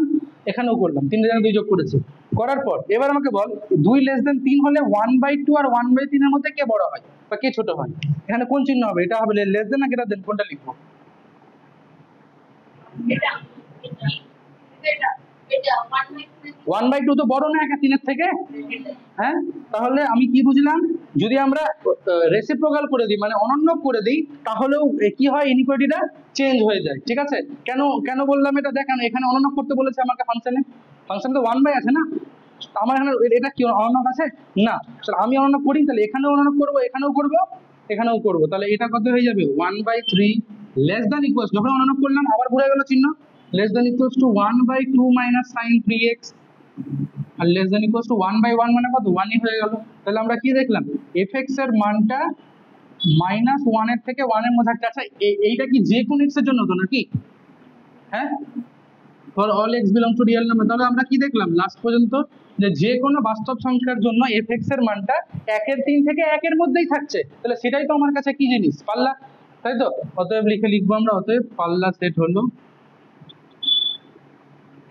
এখানেও করলাম, 3 জায়গায় 2 যোগ করেছি। করার পর এবার আমাকে বল 2 লেস দেন 3 হলে 1/2 আর 1/3 এর মধ্যে কে বড় হয় বা কে ছোট হয়, এখানে কোন চিহ্ন হবে, এটা হবে লেস দেন না গ্রেটার দেন, কোনটা লিখবো, 1/2 তো বড় না 3 এর থেকে, হ্যাঁ, তাহলে আমি কি বুঝলাম, যদি আমরা রেসিপ্রোকাল করে দিই মানে অনন্যক করে দিই, তাহলেও কি হয়, ইনইকুয়ালিটিটা চেঞ্জ হয়ে যায়। ঠিক আছে, কেন কেন বললাম এটা, দেখেন এখানে অনন্যক করতে বলেছে আমাকে ফাংশনে, ফাংশনে তো 1/, আছে না, আমার এখানে এটা কি অনন্যক আছে না, আমি অনন্যক করি, তাহলে এখানেও অনন্যক করবো, এখানেও করবো, এখানেও করবো, তাহলে এটা কত হয়ে যাবে 1/3 লেস দ্যান ইকুয়ালস, যখন অনন্যক করলাম আবার ঘুরে গেল চিহ্ন, less than equals to 1/2 minus sine 3x আর লেস দ্যান ইকুয়ালস টু 1/1 মানে কত 1ই হয়ে গেল। তাহলে আমরা কি দেখলাম, fx এর মানটা -1 এর থেকে 1 এর মধ্যে। আচ্ছা এইটা কি যে কোন x এর জন্য তো নাকি, হ্যাঁ, for all x belong to real number, তাহলে আমরা কি দেখলাম লাস্ট পর্যন্ত, যে কোনো বাস্তব সংখ্যার জন্য fx এর মানটা 1/3 থেকে 1 এর মধ্যেই থাকছে, তাহলে সেটাই তো আমার কাছে কি জিনিস, পাল্লা, তাই তো। অতএব লিখবো আমরা, অতএব পাল্লা সেট হলো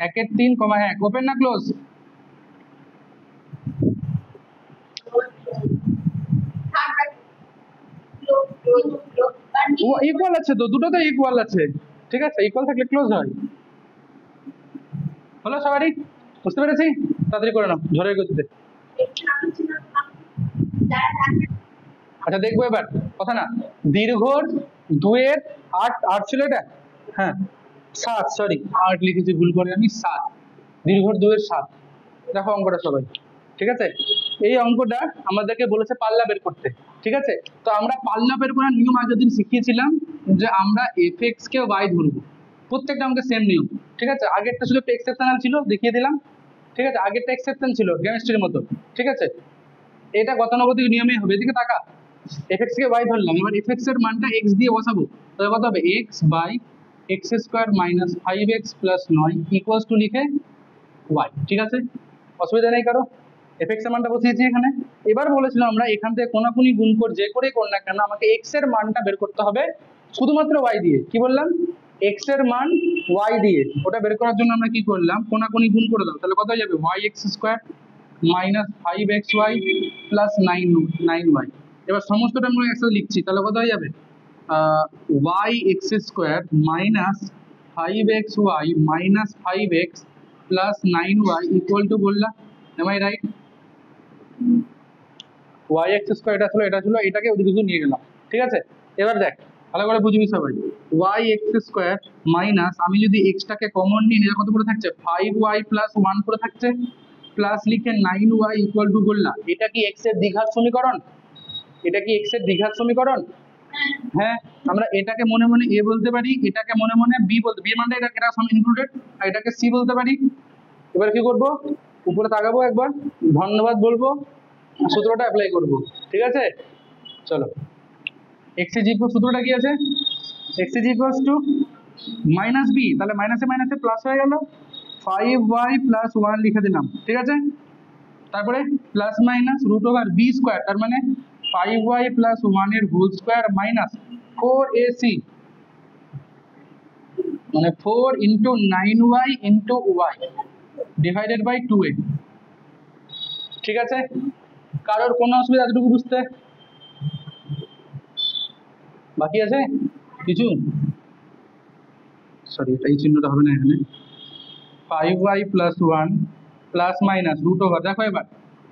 1/3, 1, ওপেন না ক্লোজ, ইকুয়াল আছে তো, দুটোতে ইকুয়াল আছে। ঠিক আছে, ইকুয়াল থাকলে ক্লোজ হয়। হলো সবারই, বুঝতে পেরেছি, তাড়াতাড়ি করে নাও ঝড়ের গতিতে। আচ্ছা দেখবো এবার, কথা না, দীর্ঘর 2 এর 8 ছিল এটা, হ্যাঁ 7, সরি 8 লিখেছি ভুল করে আমি, 7, দীর্ঘর 2 এর 7। দেখো অঙ্কটা সবাই, ঠিক আছে, এই অঙ্কটা আমাদেরকে বলেছে পাল্লা বের করতে। ঠিক আছে, তো আমরা পাল্লা বের করার নিয়ম আগের দিন শিখিয়েছিলাম, যে আমরা fx কে y ধরবো, প্রত্যেকটা আমাকে সেম নিয়ম। ঠিক আছে, আগেরটা শুধু একটা এক্সেপশনাল ছিল, দেখিয়ে দিলাম। ঠিক আছে, আগেরটা এক্সেপশন ছিল কেমিস্ট্রির মতো। ঠিক আছে, এটা গতানুগতিক নিয়মে হবে, এদিকে তাকা, fx কে y ধরলাম, এবার fx এর মানটা x দিয়ে বসাবো, তাহলে কত হবে x by x square minus 5x plus 9 equals to লিখে y। ঠিক আছে, অসুবিধা নেই কারো, fx এর মানটা বসিয়েছি এখানে। এবার বলেছিলাম আমরা এখান থেকে কোনাকুনি গুণ করে যে করেই কর না কেন, আমাকে x এর মানটা বের করতে হবে শুধুমাত্র y দিয়ে। কি বললাম, x এর মান y দিয়ে, ওটা বের করার জন্য আমরা কি করলাম, কোনাকুনি গুণ করে দাও, তাহলে কত হয়ে যাবে yx square minus 5xy plus 9y। এবার সমস্তটা আমরা একসাথে লিখছি, তাহলে কত হয়ে যাবে yx square minus 5xy minus 5x plus 9y equal to, বললাম am I right, yx square এটা ছিল, এটাকে ওদিকে শুধু নিয়ে গেলাম। ঠিক আছে, এবার দেখ ভালো করে বুঝবি সবাই, yx স্কয়ার মাইনাস, আমি যদি x টাকে কমন নিই, এটা কত করে থাকছে 5y প্লাস 1 করে থাকছে, প্লাস লিখে 9y ইকুয়াল টু, বললাম এটা কি x এর দ্বিঘাত সমীকরণ, এটা কি x এর দ্বিঘাত সমীকরণ, হ্যাঁ, আমরা এটাকে মনে মনে a বলতে পারি, এটাকে মনে মনে b বলতে, b মানে এটা সব ইনক্লুডেড, আর এটাকে c বলতে পারি। এবার কি করব, উপরে তাকাবো একবার, ধন্যবাদ বলবো, সূত্রটা অ্যাপ্লাই করব। ঠিক আছে, চলো, x ইজ ইকুয়াল, সূত্রটা কি আছে, x is equals two minus b, তাহলে মাইনাসে মাইনাসে প্লাস হয়ে গেল, 5y প্লাস 1 লিখে দিলাম। ঠিক আছে, তারপরে plus minus root over b square, তার মানে 5y প্লাস 1 এর হোল স্কয়ার মাইনাস 4ac, মানে 4 into 9y into y divided by 2a। ঠিক আছে, কারোর কোনো অসুবিধা এতটুকু বুঝতে বাকি আছে কিছু, সরি এই চিহ্নটা হবে না এখানে, 5y plus 1 plus minus root over, দেখো এবার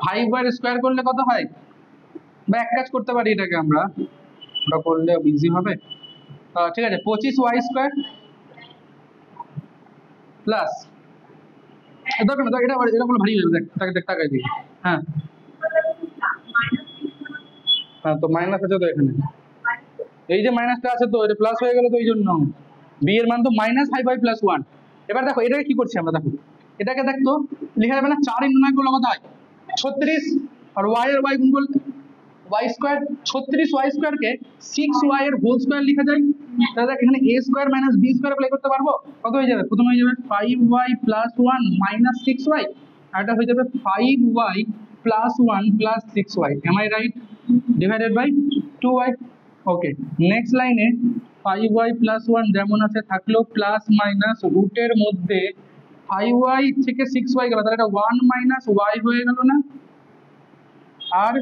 5y স্কয়ার করলে কত হয়, বা এক কাজ করতে পারি, এটাকে আমরা ওটা করলে ইজি হবে। ঠিক আছে, 25y স্কয়ার প্লাস, দেখো না এটা এটা বলে ভারী হয়ে যাবে, দেখ তাকাই দিই, হ্যাঁ হ্যাঁ, তো মাইনাস আছে তো এখানে, এই যে মাইনাসটা আছে তো, এটা প্লাস হয়ে গেল তো, এই জন্য b এর মান তো মাইনাস 5y প্লাস 1। এবার দেখো এটাকে কি করছি আমরা, দেখো এটাকে দেখতো লেখা যাবে না 4 × 9 গুলো কত হয় 36, আর y আর y গুণ করলে y স্কয়ার, 36 y স্কয়ার কে 6y এর হোল স্কয়ার লেখা যায়। তাহলে দেখ এখানে a square minus b square apply করতে পারবো, কত হয়ে যাবে, প্রথমে হয়ে যাবে 5y + 1 - 6y, আর এটা হয়ে যাবে 5y + 1 + 6y, am I right, divided by 2y। Okay, next লাইনে 5y + 1 যেমন আছে থাকলো, প্লাস মাইনাস রুটের মধ্যে 5y থেকে 6y গেল, তাহলে এটা 1 - y হয়ে গেল না, আর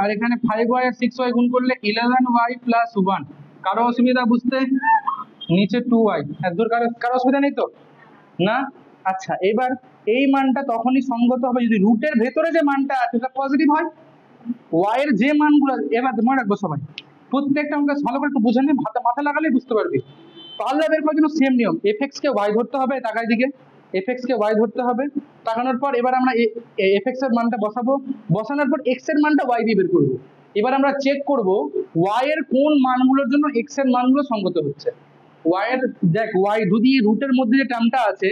আর এখানে 5y আর 6y গুণ করলে 11y + 1, কারো অসুবিধা বুঝতে, নিচে 2y, এত দূর কারো অসুবিধা নেই তো না। আচ্ছা, এবার এই মানটা তখনই সঙ্গত হবে যদি রুটের ভেতরে যে মানটা আছে সেটা পজিটিভ হয়। y এর যে মানগুলো, এবার মনে রাখবো সবাই, প্রত্যেকটা অঙ্ক ভালো করে একটু বুঝে নে, মাথা লাগালেই বুঝতে পারবি। পাল্লা বের করার জন্য সেম নিয়ম, fx কে y ধরতে হবে, তাকাই দিকে, fx কে y ধরতে হবে, তাকানোর পর এবার আমরা fx এর মানটা বসাবো, বসানোর পর x এর মানটা y দিয়ে বের করবো। এবার আমরা চেক করব y এর কোন মানগুলোর জন্য x এর মানগুলো সঙ্গত হচ্ছে। y এর দেখ, y যদি রুটের মধ্যে যে টার্মটা আছে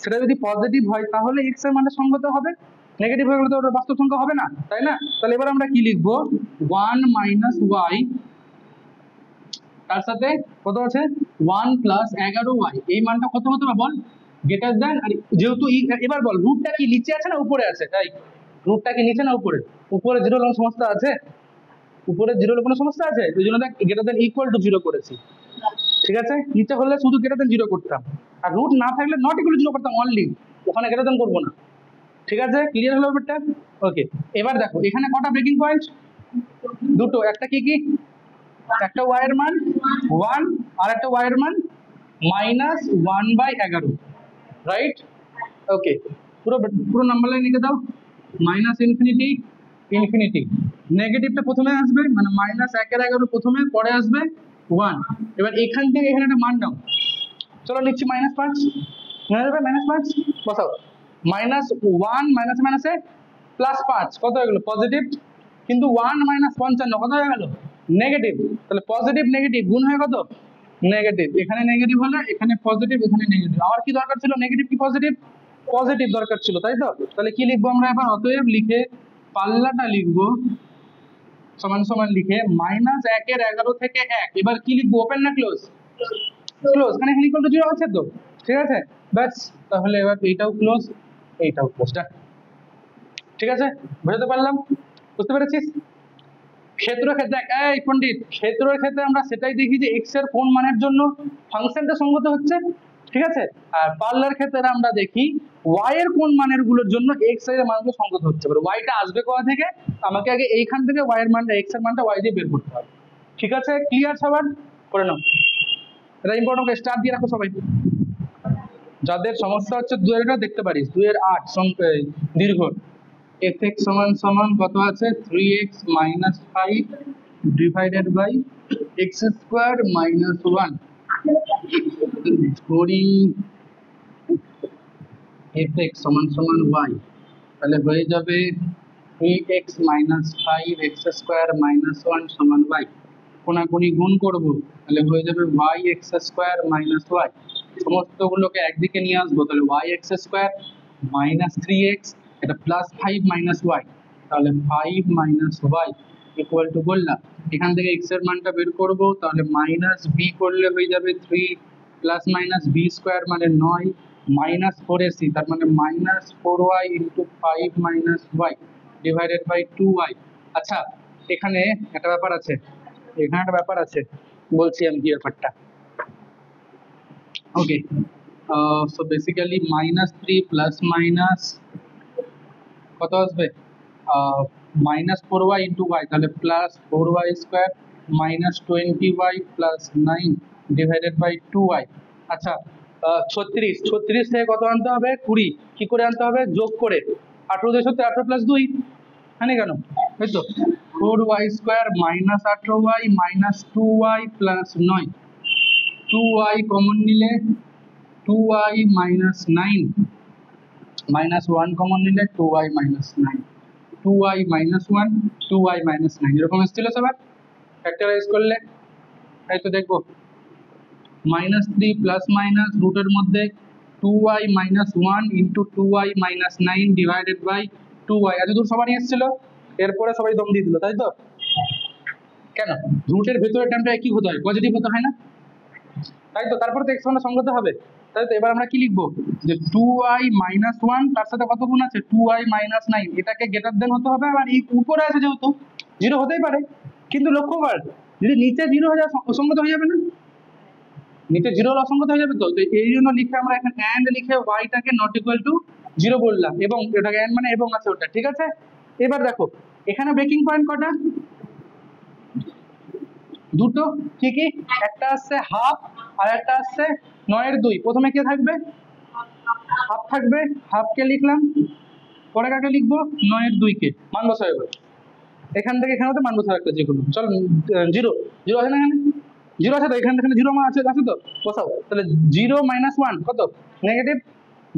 সেটা যদি পজিটিভ হয় তাহলে x এর মানটা সঙ্গত হবে, নেগেটিভ হয়ে গেলে তো ওটা বাস্তব সংখ্যা হবে না, তাই না। তাহলে এবার আমরা কি লিখবো, 1 - y, তার সাথে কত আছে 1 + 11y, এই মানটা কত হতে হবে বল, গ্রেটার দ্যান, আর যেহেতু এবার বল রুটটা কি নিচে আছে না উপরে আছে, তাই রুটটা কি নিচে না উপরে, উপরে 0 হলে সমস্যা আছে, উপরে 0 হলে কোনো সমস্যা আছে, ওই জন্য দেখ গ্রেটার দ্যান ইকুয়াল টু 0 করেছি, ঠিক আছে। নিচে হলে শুধু গ্রেটার দ্যান 0 করতাম, আর রুট না থাকলে নট ইকুয়াল টু 0 করতাম অনলি, ওখানে গ্রেটার দ্যান করবো না, ঠিক আছে, ক্লিয়ার হলো ব্যাপারটা। ওকে, এবার দেখো এখানে কটা ব্রেকিং পয়েন্ট, দুটো, একটা কি কি, একটা y এর মান 1 আর একটা y এর মান -1/11, রাইট। ওকে, পুরো পুরো নাম্বার লাইন লিখে দাও, -ইনফিনিটি ইনফিনিটি, নেগেটিভটা প্রথমে আসবে, মানে -1/11 প্রথমে, পরে আসবে 1। এবার এখান থেকে এখানে একটা মান দাও, চলো নিচ্ছি -5, মনে যাবে -5 বসাও, -1 মাইনাসে মাইনাসে +5 কত হয়ে গেল পজিটিভ, কিন্তু 1 - 55 কত হয়ে গেল নেগেটিভ, তাহলে পজিটিভ নেগেটিভ গুণ হয়ে কত নেগেটিভ, এখানে নেগেটিভ হলে এখানে পজিটিভ, এখানে নেগেটিভ, আমার কি দরকার ছিল, নেগেটিভ কি পজিটিভ, পজিটিভ দরকার ছিল, তাই তো। তাহলে কি লিখবো আমরা এবার, অতএব লিখে পাল্লাটা লিখবো সমান সমান লিখে -1/11 থেকে 1, এবার কি লিখবো, ওপেন না ক্লোজ, ক্লোজ, মানে এখানে ইকুয়াল টু 0 আছে তো, ঠিক আছে, ব্যাস, তাহলে এবার এইটাও ক্লোজ, এইটাও ক্লোজ, ঠিক আছে, বুঝতে পারলাম, বুঝতে পেরেছিস। ক্ষেত্রের ক্ষেত্রে এই পণ্ডিত, ক্ষেত্রের ক্ষেত্রে আমরা সেটাই দেখি যে x এর কোন মানের জন্য ফাংশনটা সঙ্গত হচ্ছে, ঠিক আছে, আর পার্লার ক্ষেত্রে আমরা দেখি y এর কোন মানের গুলোর জন্য x এর মানগুলো সঙ্গত হচ্ছে, এবার y টা আসবে কোথা থেকে, আমাকে আগে এইখান থেকে y এর মানটা, x এর মানটা y দিয়ে বের করতে হবে, ঠিক আছে, ক্লিয়ার সবার, করে নাও, এটা ইম্পর্টেন্ট, স্টার দিয়ে রাখো সবাই, যাদের সমস্যা হচ্ছে 2 এর দেখতে পারিস, 2 এর 8 দীর্ঘ, fx সমান সমান কত আছে 3x - 5 ডিভাইডেড বাই x² - 1, ধরি fx সমান সমান y, তাহলে হয়ে যাবে 3x - 5 x² - 1 সমান y, কোনাকুনি গুণ করব, তাহলে হয়ে যাবে y x² - y, সমস্তগুলোকে একদিকে নিয়ে আসবো, তাহলে y x² - 3x, এটা +5 - y, তাহলে 5 - y ইকুয়াল টু বললাম, এখান থেকে x এর মানটা বের করব, তাহলে -b করলে হয়ে যাবে 3 ± b² মানে 9 -4ac, তার মানে -4y × 5 - y divided by 2y। আচ্ছা, এখানে একটা ব্যাপার আছে, এখানে একটা ব্যাপার আছে, বলছি আমি কি ব্যাপারটা। ওকে, সো বেসিক্যালি -3 প্লাস মাইনাস কত আসবে, -4y × y, তাহলে +4y² -20y + 9 divided by 2y। আচ্ছা, 36 থেকে কত আনতে হবে 20, কি করে আনতে হবে, যোগ করে, 18 দিয়ে 18 + 2, হ্যাঁ কেন, এই তো 4y² -18y -2y + 9, 2y common নিলে 2y - 9, -1 কমন নিলে 2y - 9, 2y - 1 2y - 9, এরকম এসেছিল সবার, ফ্যাক্টরাইজ করলে, তাই তো দেখবো -3 প্লাস মাইনাস রুটের মধ্যে 2y minus 1 into 2y minus 9 divided by 2y। এতদূর সবারই এসেছিল, এরপরে সবাই দম দিয়ে দিল, তাই তো? কেন রুটের ভেতরের টার্মটা একই হতে হয়, পজিটিভ হতে হয় না, তাই তো? তারপরে তো এক্স মানে সঙ্গত হবে, তাই তো? এবার আমরা কি লিখবো, যে 2y minus 1 তার সাথে কত গুণ আছে 2y minus 9, এটাকে গ্রেটার দেন হতে হবে। আর এই উপরে আছে যেহেতু জিরো হতেই পারে, কিন্তু লক্ষ্য কর যদি নিচে জিরো হয়ে যায় অসঙ্গত হয়ে যাবে না, নিচে জিরো হলে অসঙ্গত হয়ে যাবে। তো এই জন্য লিখে আমরা এখানে অ্যান্ড লিখে ওয়াইটাকে নট ইকুয়াল টু জিরো বললাম, এবং এটাকে অ্যান্ড মানে এবং আছে ওটা, ঠিক আছে? এবার দেখো এখানে ব্রেকিং পয়েন্ট কটা, দুটো, কি কি? একটা আসছে হাফ আর একটা আসছে 9/2। প্রথমে কে থাকবে, হাফ থাকবে, হাফকে লিখলাম, পরে কাকে লিখবো 9/2 কে, মান বসাবে এবার এখান থেকে এখানে তো মান বসাবে একটা যে কোনো, চলো জিরো, জিরো আছে না এখানে, জিরো আছে তো এখানে, এখানে জিরো মান আছে, আছে তো, বসাও তাহলে। 0 minus 1 কত, নেগেটিভ।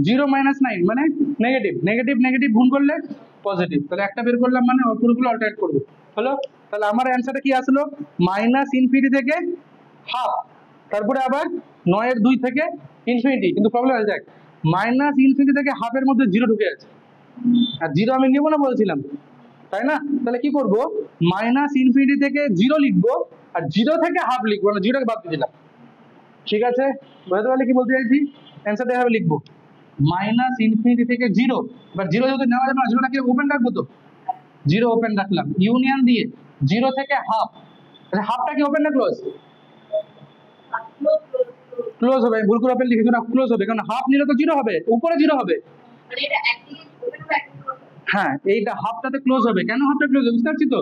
0 minus 9 মানে নেগেটিভ, নেগেটিভ নেগেটিভ গুণ করলে পজিটিভ, তাহলে একটা বের করলাম মানে পুরোগুলো অল্টারনেট করবো, হলো? তাহলে আমার অ্যান্সারটা কি আসলো, মাইনাস ইনফিনিটি থেকে হাফ, তারপরে আবার 9/2 থেকে ইনফিনিটি। কিন্তু প্রবলেম আছে, দেখ মাইনাস ইনফিনিটি থেকে হাফের মধ্যে জিরো ঢুকে আছে, আর জিরো আমি নেবো না বলছিলাম, তাই না? তাহলে কি করব, মাইনাস ইনফিনিটি থেকে জিরো লিখবো, আর জিরো থেকে হাফ লিখবো, মানে জিরোটাকে বাদ দিয়ে দিলাম, ঠিক আছে? বুঝতে পারলে কি বলতে চাইছি? অ্যান্সারটা এভাবে লিখবো, মাইনাস ইনফিনিটি থেকে জিরো। এবার জিরো যেহেতু নেওয়া যাবে না, জিরোটাকে ওপেন রাখবো, তো জিরো ওপেন রাখলাম, ইউনিয়ন দিয়ে জিরো থেকে হাফ, হাফটা কি ওপেন না ক্লোজ? ক্লোজ হবে, ভুল করে ওপেন লিখেছি না, ক্লোজ হবে, কারণ হাফ নিলে তো জিরো হবে, উপরে জিরো হবে। হ্যাঁ, এইটা হাফটাতে ক্লোজ হবে, কেন হাফটা ক্লোজ হবে বুঝতে পারছি তো?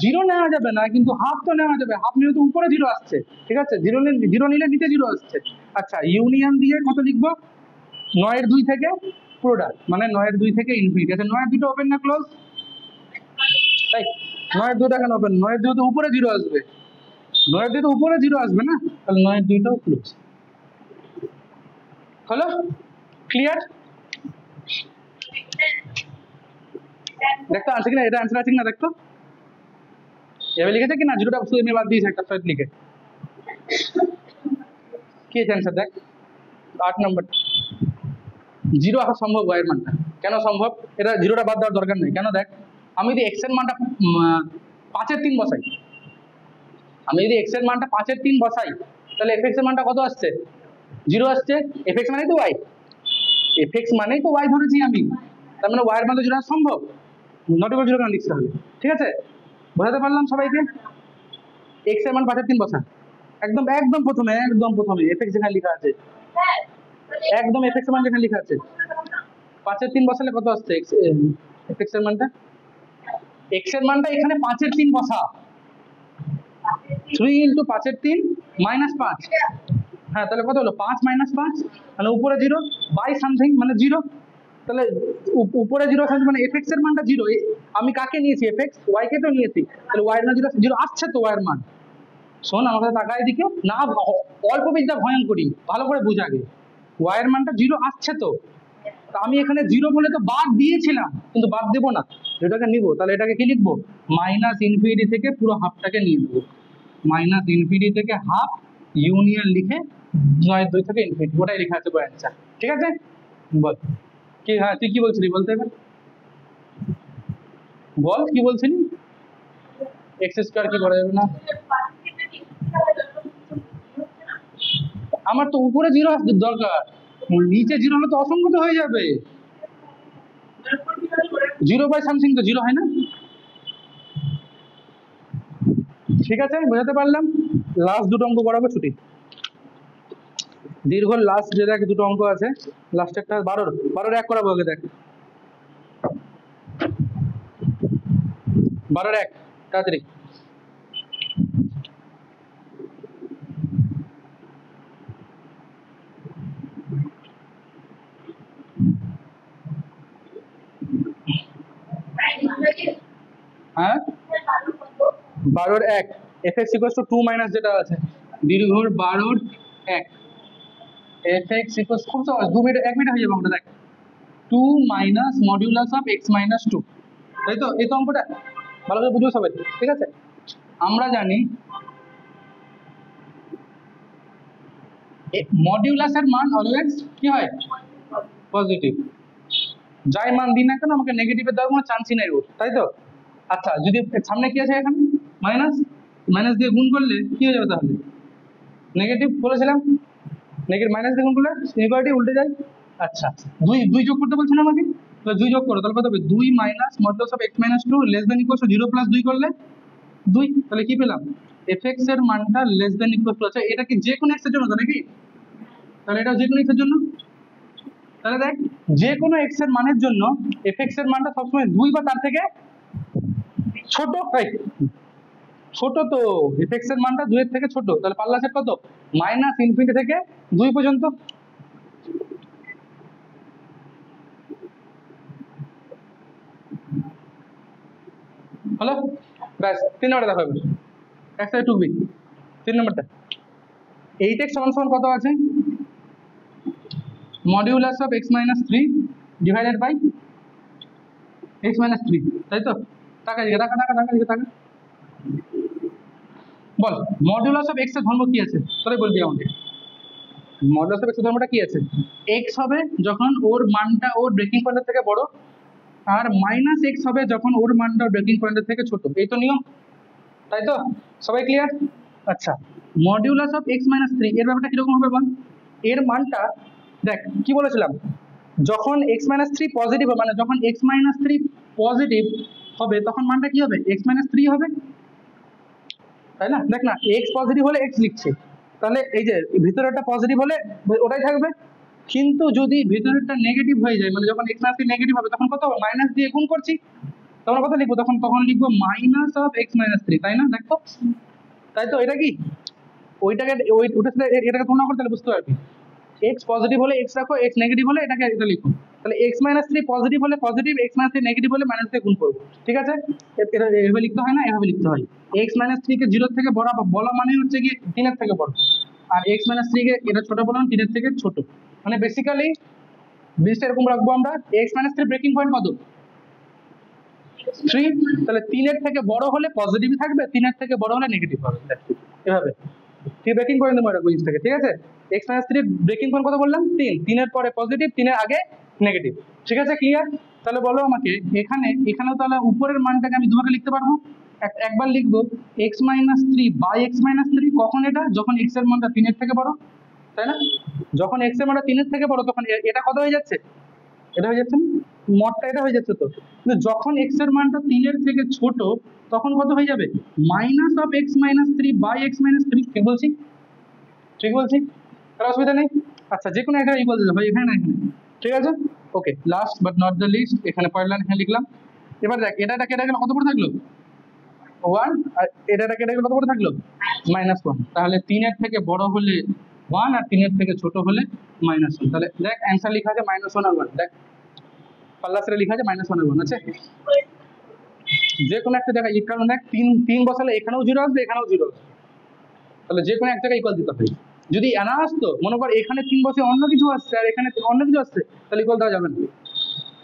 জিরো নেওয়া যাবে না, কিন্তু হাফ তো নেওয়া যাবে, হাফ নিলে তো উপরে জিরো আসছে, ঠিক আছে? জিরো নিলে নিচে জিরো আসছে। আচ্ছা, ইউনিয়ন দিয়ে কত লিখবো, 9/2 থেকে পুরোটা, মানে 9/2 থেকে ইনফিনিটি। আচ্ছা 9/2টা ওপেন না ক্লোজ? তাই 9/2টা কেন ওপেন, 9/2 তো উপরে জিরো আসবে, 9/2 তো উপরে জিরো আসবে না, তাহলে 9/2টাও ক্লোজ। হলো ক্লিয়ার? দেখতো আছে কিনা, এটা অ্যান্সার আছে কিনা দেখতো, এভাবে লিখেছে কিনা, জিরোটা শুধু এমনি বাদ দিয়েছে একটা সাইড লিখে, কি আছে অ্যান্সার দেখ। 8 নম্বর, জিরো আসা সম্ভব y এর মানটা, কেন সম্ভব? এটা জিরোটা বাদ দেওয়ার দরকার নেই, কেন? দেখ আমি যদি x এর মানটা 5/3 বসাই, আমি যদি x এর মানটা 5/3 বসাই, তাহলে fx এর মানটা কত আসছে, জিরো আসছে। fx মানেই তো y, fx মানেই তো y ধরেছি আমি, তার মানে y এর মান তো জিরো আসা সম্ভব, নট ইকুয়াল জিরো কেন লিখতে হবে, ঠিক আছে? বোঝাতে পারলাম সবাইকে? x এর মান 5/3 বসা, একদম একদম প্রথমে, একদম প্রথমে fx যেখানে লেখা আছে, একদম fx এর মান যেখানে লেখা আছে 5/3 বসালে কত আসছে fx এর মানটা, x এর মানটা এখানে 5/3 বসা, 3 ইন্টু 5/3 মাইনাস 5, হ্যাঁ তাহলে কত হলো 5 মাইনাস 5, মানে উপরে জিরো বাই সামথিং মানে জিরো, তাহলে উপরে জিরো মানে fx এর মানটা জিরো। আমি কাকে নিয়েছি, fx, y কে তো নিয়েছি, তাহলে y এর মান জিরো, জিরো আসছে তো y এর মান। শোন আমার কাছে তাকায় দিকে না, অল্প বিদ্যা ভয়ঙ্করী, ভালো করে বুঝ আগে, y এর মানটা জিরো আসছে তো, তা আমি এখানে জিরো বলে তো বাদ দিয়েছিলাম, কিন্তু বাদ দেবো না, যেটাকে নিবো, তাহলে এটাকে কি লিখবো, মাইনাস ইনফিনিটি থেকে পুরো হাফটাকে নিয়ে নেবো, মাইনাস ইনফিনিটি থেকে হাফ ইউনিয়ন লিখে 9/2 থেকে ইনফিনিটি, ওটাই লেখা আছে অ্যান্সার, ঠিক আছে? বল কি, হ্যাঁ তুই কি বলছিলি বলতে, এবার বল কি বলছিলি, এক্স স্কোয়ার কি করা যাবে না? আমার তো উপরে জিরো দরকার, নিচে জিরো হলে তো অসংগত হয়ে যাবে, জিরো বাই সামথিং তো জিরো হয় না, ঠিক আছে? বোঝাতে পারলাম? লাস্ট দুটো অঙ্ক করাবো, ছুটি। দীর্ঘ লাস্ট যে দেখ দুটো অঙ্ক আছে, লাস্ট একটা 12 এক করাবো, আগে দেখ 12 এক, তাড়াতাড়ি। হ্যাঁ 12 এক, fx ইকুয়ালস টু 2 মাইনাস যেটা আছে, দীর্ঘর 12 এক, fx ইকুয়ালস, খুব সহজ, 2 মিনিট 1 মিনিট হয়ে যাবে আমরা, দেখ 2 minus modulus of x minus 2, তাই তো? এই তো অঙ্কটা ভালো করে বুঝো সবাই, ঠিক আছে? আমরা জানি মডিউলাসের মান অলওয়েজ কি হয় পজিটিভ, যাই মান দিন না কেন আমাকে নেগেটিভের দেওয়ার কোনো চান্সই নাই ওর, তাই তো? আচ্ছা যদি সামনে কি আছে এখানে মাইনাস, মাইনাস দিয়ে গুণ করলে কি হয়ে যাবে তাহলে নেগেটিভ বলেছিলাম, নেগেটিভ মাইনাস দিয়ে গুণ করলে ইকুয়ালিটি উল্টে যায়। আচ্ছা দুই দুই যোগ করতে বলছেন আমাকে, তাহলে দুই যোগ করো, তাহলে কত হবে 2 minus modulus of x minus 2 less than equal to 0 plus 2 করলে 2, তাহলে কি পেলাম এফএক্স এর মানটা লেস দেন ইকুয়াল টু, আচ্ছা এটা কি যে কোনো এক্স এর জন্য তো নাকি, তাহলে এটা যে কোনো এক্স এর জন্য, তাহলে দেখ যে কোনো এক্স এর মানের জন্য এফএক্স এর মানটা সবসময় 2 বা তার থেকে ছোট, রাইট? ছোট তো এফএক্স এর মানটা 2 এর থেকে ছোট, তাহলে পাল্লা সেট কত মাইনাস ইনফিনিটি থেকে 2 পর্যন্ত। হলো ব্যাস, 3 নম্বরটা দেখো এবার এক সাইড টুকবি 3 নম্বরটা 8x সমান সমান কত আছে modulus of x minus 3 divided by x minus 3, তাই তো? টাকা দিকে টাকা টাকা টাকা দিকে টাকা বল মডিউলাস অফ x এর ধর্ম কি আছে তোরাই বলবি আমাকে, মডুলাস অফ x এর ধর্মটা কি আছে x হবে যখন ওর মানটা ওর ব্রেকিং পয়েন্টের থেকে বড়, আর মাইনাস x হবে যখন ওর মানটা ব্রেকিং পয়েন্টের থেকে ছোট, এই তো নিয়ম, তাই তো? সবাই ক্লিয়ার? আচ্ছা মডিউলাস অফ x মাইনাস 3 এর ব্যাপারটা কিরকম হবে বল, এর মানটা দেখ কি বলেছিলাম যখন x মাইনাস 3 পজিটিভ হবে, মানে যখন x মাইনাস 3 পজিটিভ হবে তখন মানটা কি হবে x মাইনাস 3 হবে, তাই না? দেখ না x পজিটিভ হলে x লিখছে, তাহলে এই যে ভিতরেরটা পজিটিভ হলে ওটাই থাকবে, কিন্তু যদি ভিতরেরটা নেগেটিভ হয়ে যায় মানে যখন x মাইনাস 3 নেগেটিভ হবে তখন কত হবে মাইনাস দিয়ে গুণ করছি, তখন কত লিখবো তখন তখন লিখবো মাইনাস অফ x মাইনাস 3, তাই না? দেখো তাই তো, এটা কি ওইটাকে ওটার সাথে এটাকে তুলনা করতে তাহলে বুঝতে পারবি x পজিটিভ হলে x রাখো, x নেগেটিভ হলে এটাকে এটা লিখো, তাহলে x মাইনাস 3 পজিটিভ হলে পজিটিভ, x মাইনাস 3 নেগেটিভ হলে মাইনাস দিয়ে গুণ করবো, ঠিক আছে? এটা এভাবে লিখতে হয় না, এভাবে লিখতে হয় x মাইনাস 3 কে 0 থেকে বড় বলা মানে হচ্ছে কি 3 এর থেকে বড়, আর x মাইনাস 3 কে এটা ছোট বললাম 3 এর থেকে ছোট, মানে বেসিক্যালি জিনিসটা এরকম রাখবো আমরা x মাইনাস 3 ব্রেকিং পয়েন্ট কত 3, তাহলে 3 এর থেকে বড় হলে পজিটিভ থাকবে, 3 এর থেকে বড় হলে নেগেটিভ হবে, এভাবে ঠিক ব্রেকিং পয়েন্ট দেবো এটা জিনিসটাকে, ঠিক আছে? x মাইনাস 3 ব্রেকিং পয়েন্ট কত বললাম 3, 3 এর পরে পজিটিভ, 3 এর আগে নেগেটিভ, ঠিক আছে? ক্লিয়ার? তাহলে বলো আমাকে এখানেও তাহলে উপরের মানটাকে আমি দুভাগে লিখতে পারবো, একবার লিখবো x minus 3 by x minus 3, কখন এটা যখন x এর মানটা 3 এর থেকে বড়, তাই না? যখন x এর মানটা 3 এর থেকে বড় তখন এটা কত হয়ে যাচ্ছে, এটা হয়ে যাচ্ছে না মডটা, এটা হয়ে যাচ্ছে তো, কিন্তু যখন x এর মানটা 3 এর থেকে ছোট তখন কত হয়ে যাবে minus of x minus 3 by x minus 3, ঠিক বলছি? ঠিক বলছি? তার অসুবিধা নেই? আচ্ছা যে কোনো একটা ইকুয়াল দিতে ভাই এখানে না এখানে, ঠিক আছে? Okay last but not the least এখানে পরের লাইন এখানে লিখলাম, এবার দেখ এটা কেটে গেল কত পড়ে থাকলো 1, আর এটা কেটে গেল কত পড়ে থাকলো -1, তাহলে 3 এর থেকে বড় হলে 1 আর 3 এর থেকে ছোট হলে -1, তাহলে দেখ অ্যান্সার লেখা আছে -1 আর 1, দেখ পাল্লা সেটা লেখা আছে -1 আর 1 আছে, যে কোনো একটা জায়গায় কারণ দেখ 3 বসালে এখানেও 0 আসবে এখানেও 0 আসবে, তাহলে যে কোনো এক জায়গায় ইকুয়াল দিতে হবে, যদি না আসতো মনে কর এখানে 3 বসে অন্য কিছু আসছে আর এখানে অন্য কিছু আসছে তাহলে ইকুয়াল দেওয়া যাবে না,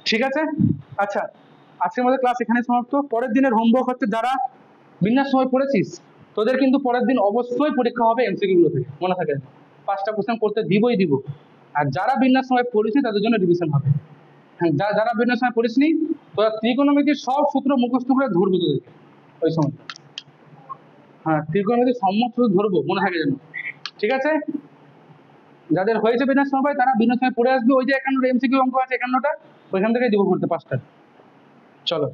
ঠিক আছে? আচ্ছা আজকের আমাদের ক্লাস এখানে সমাপ্ত, পরের দিনের হোমওয়ার্ক হচ্ছে যারা বিন্যাস সময় পড়েছিস তোদের কিন্তু পরের দিন অবশ্যই পরীক্ষা হবে এমসিকিউ গুলো থেকে, মনে থাকে 5টা কোশ্চেন করতে দিবই দিব, আর যারা বিন্যাস সময় পড়েছে তাদের জন্য রিভিশন হবে, যারা বিন্যাস সময় পড়িসনি তোরা ত্রিকোণমিতির সব সূত্র মুখস্থ করে ধরবো তোদের ওই সময়, হ্যাঁ ত্রিকোণমিতির সমস্ত ধরবো মনে থাকে যেন, ঠিক আছে? যাদের হয়েছে বিন্যাস সময় তারা বিন্যাস সময় পড়ে আসবে, ওই যে 51টা এমসিকিউ অঙ্ক আছে 51টা ওইখান থেকে দিব করতে 5টা, চলো।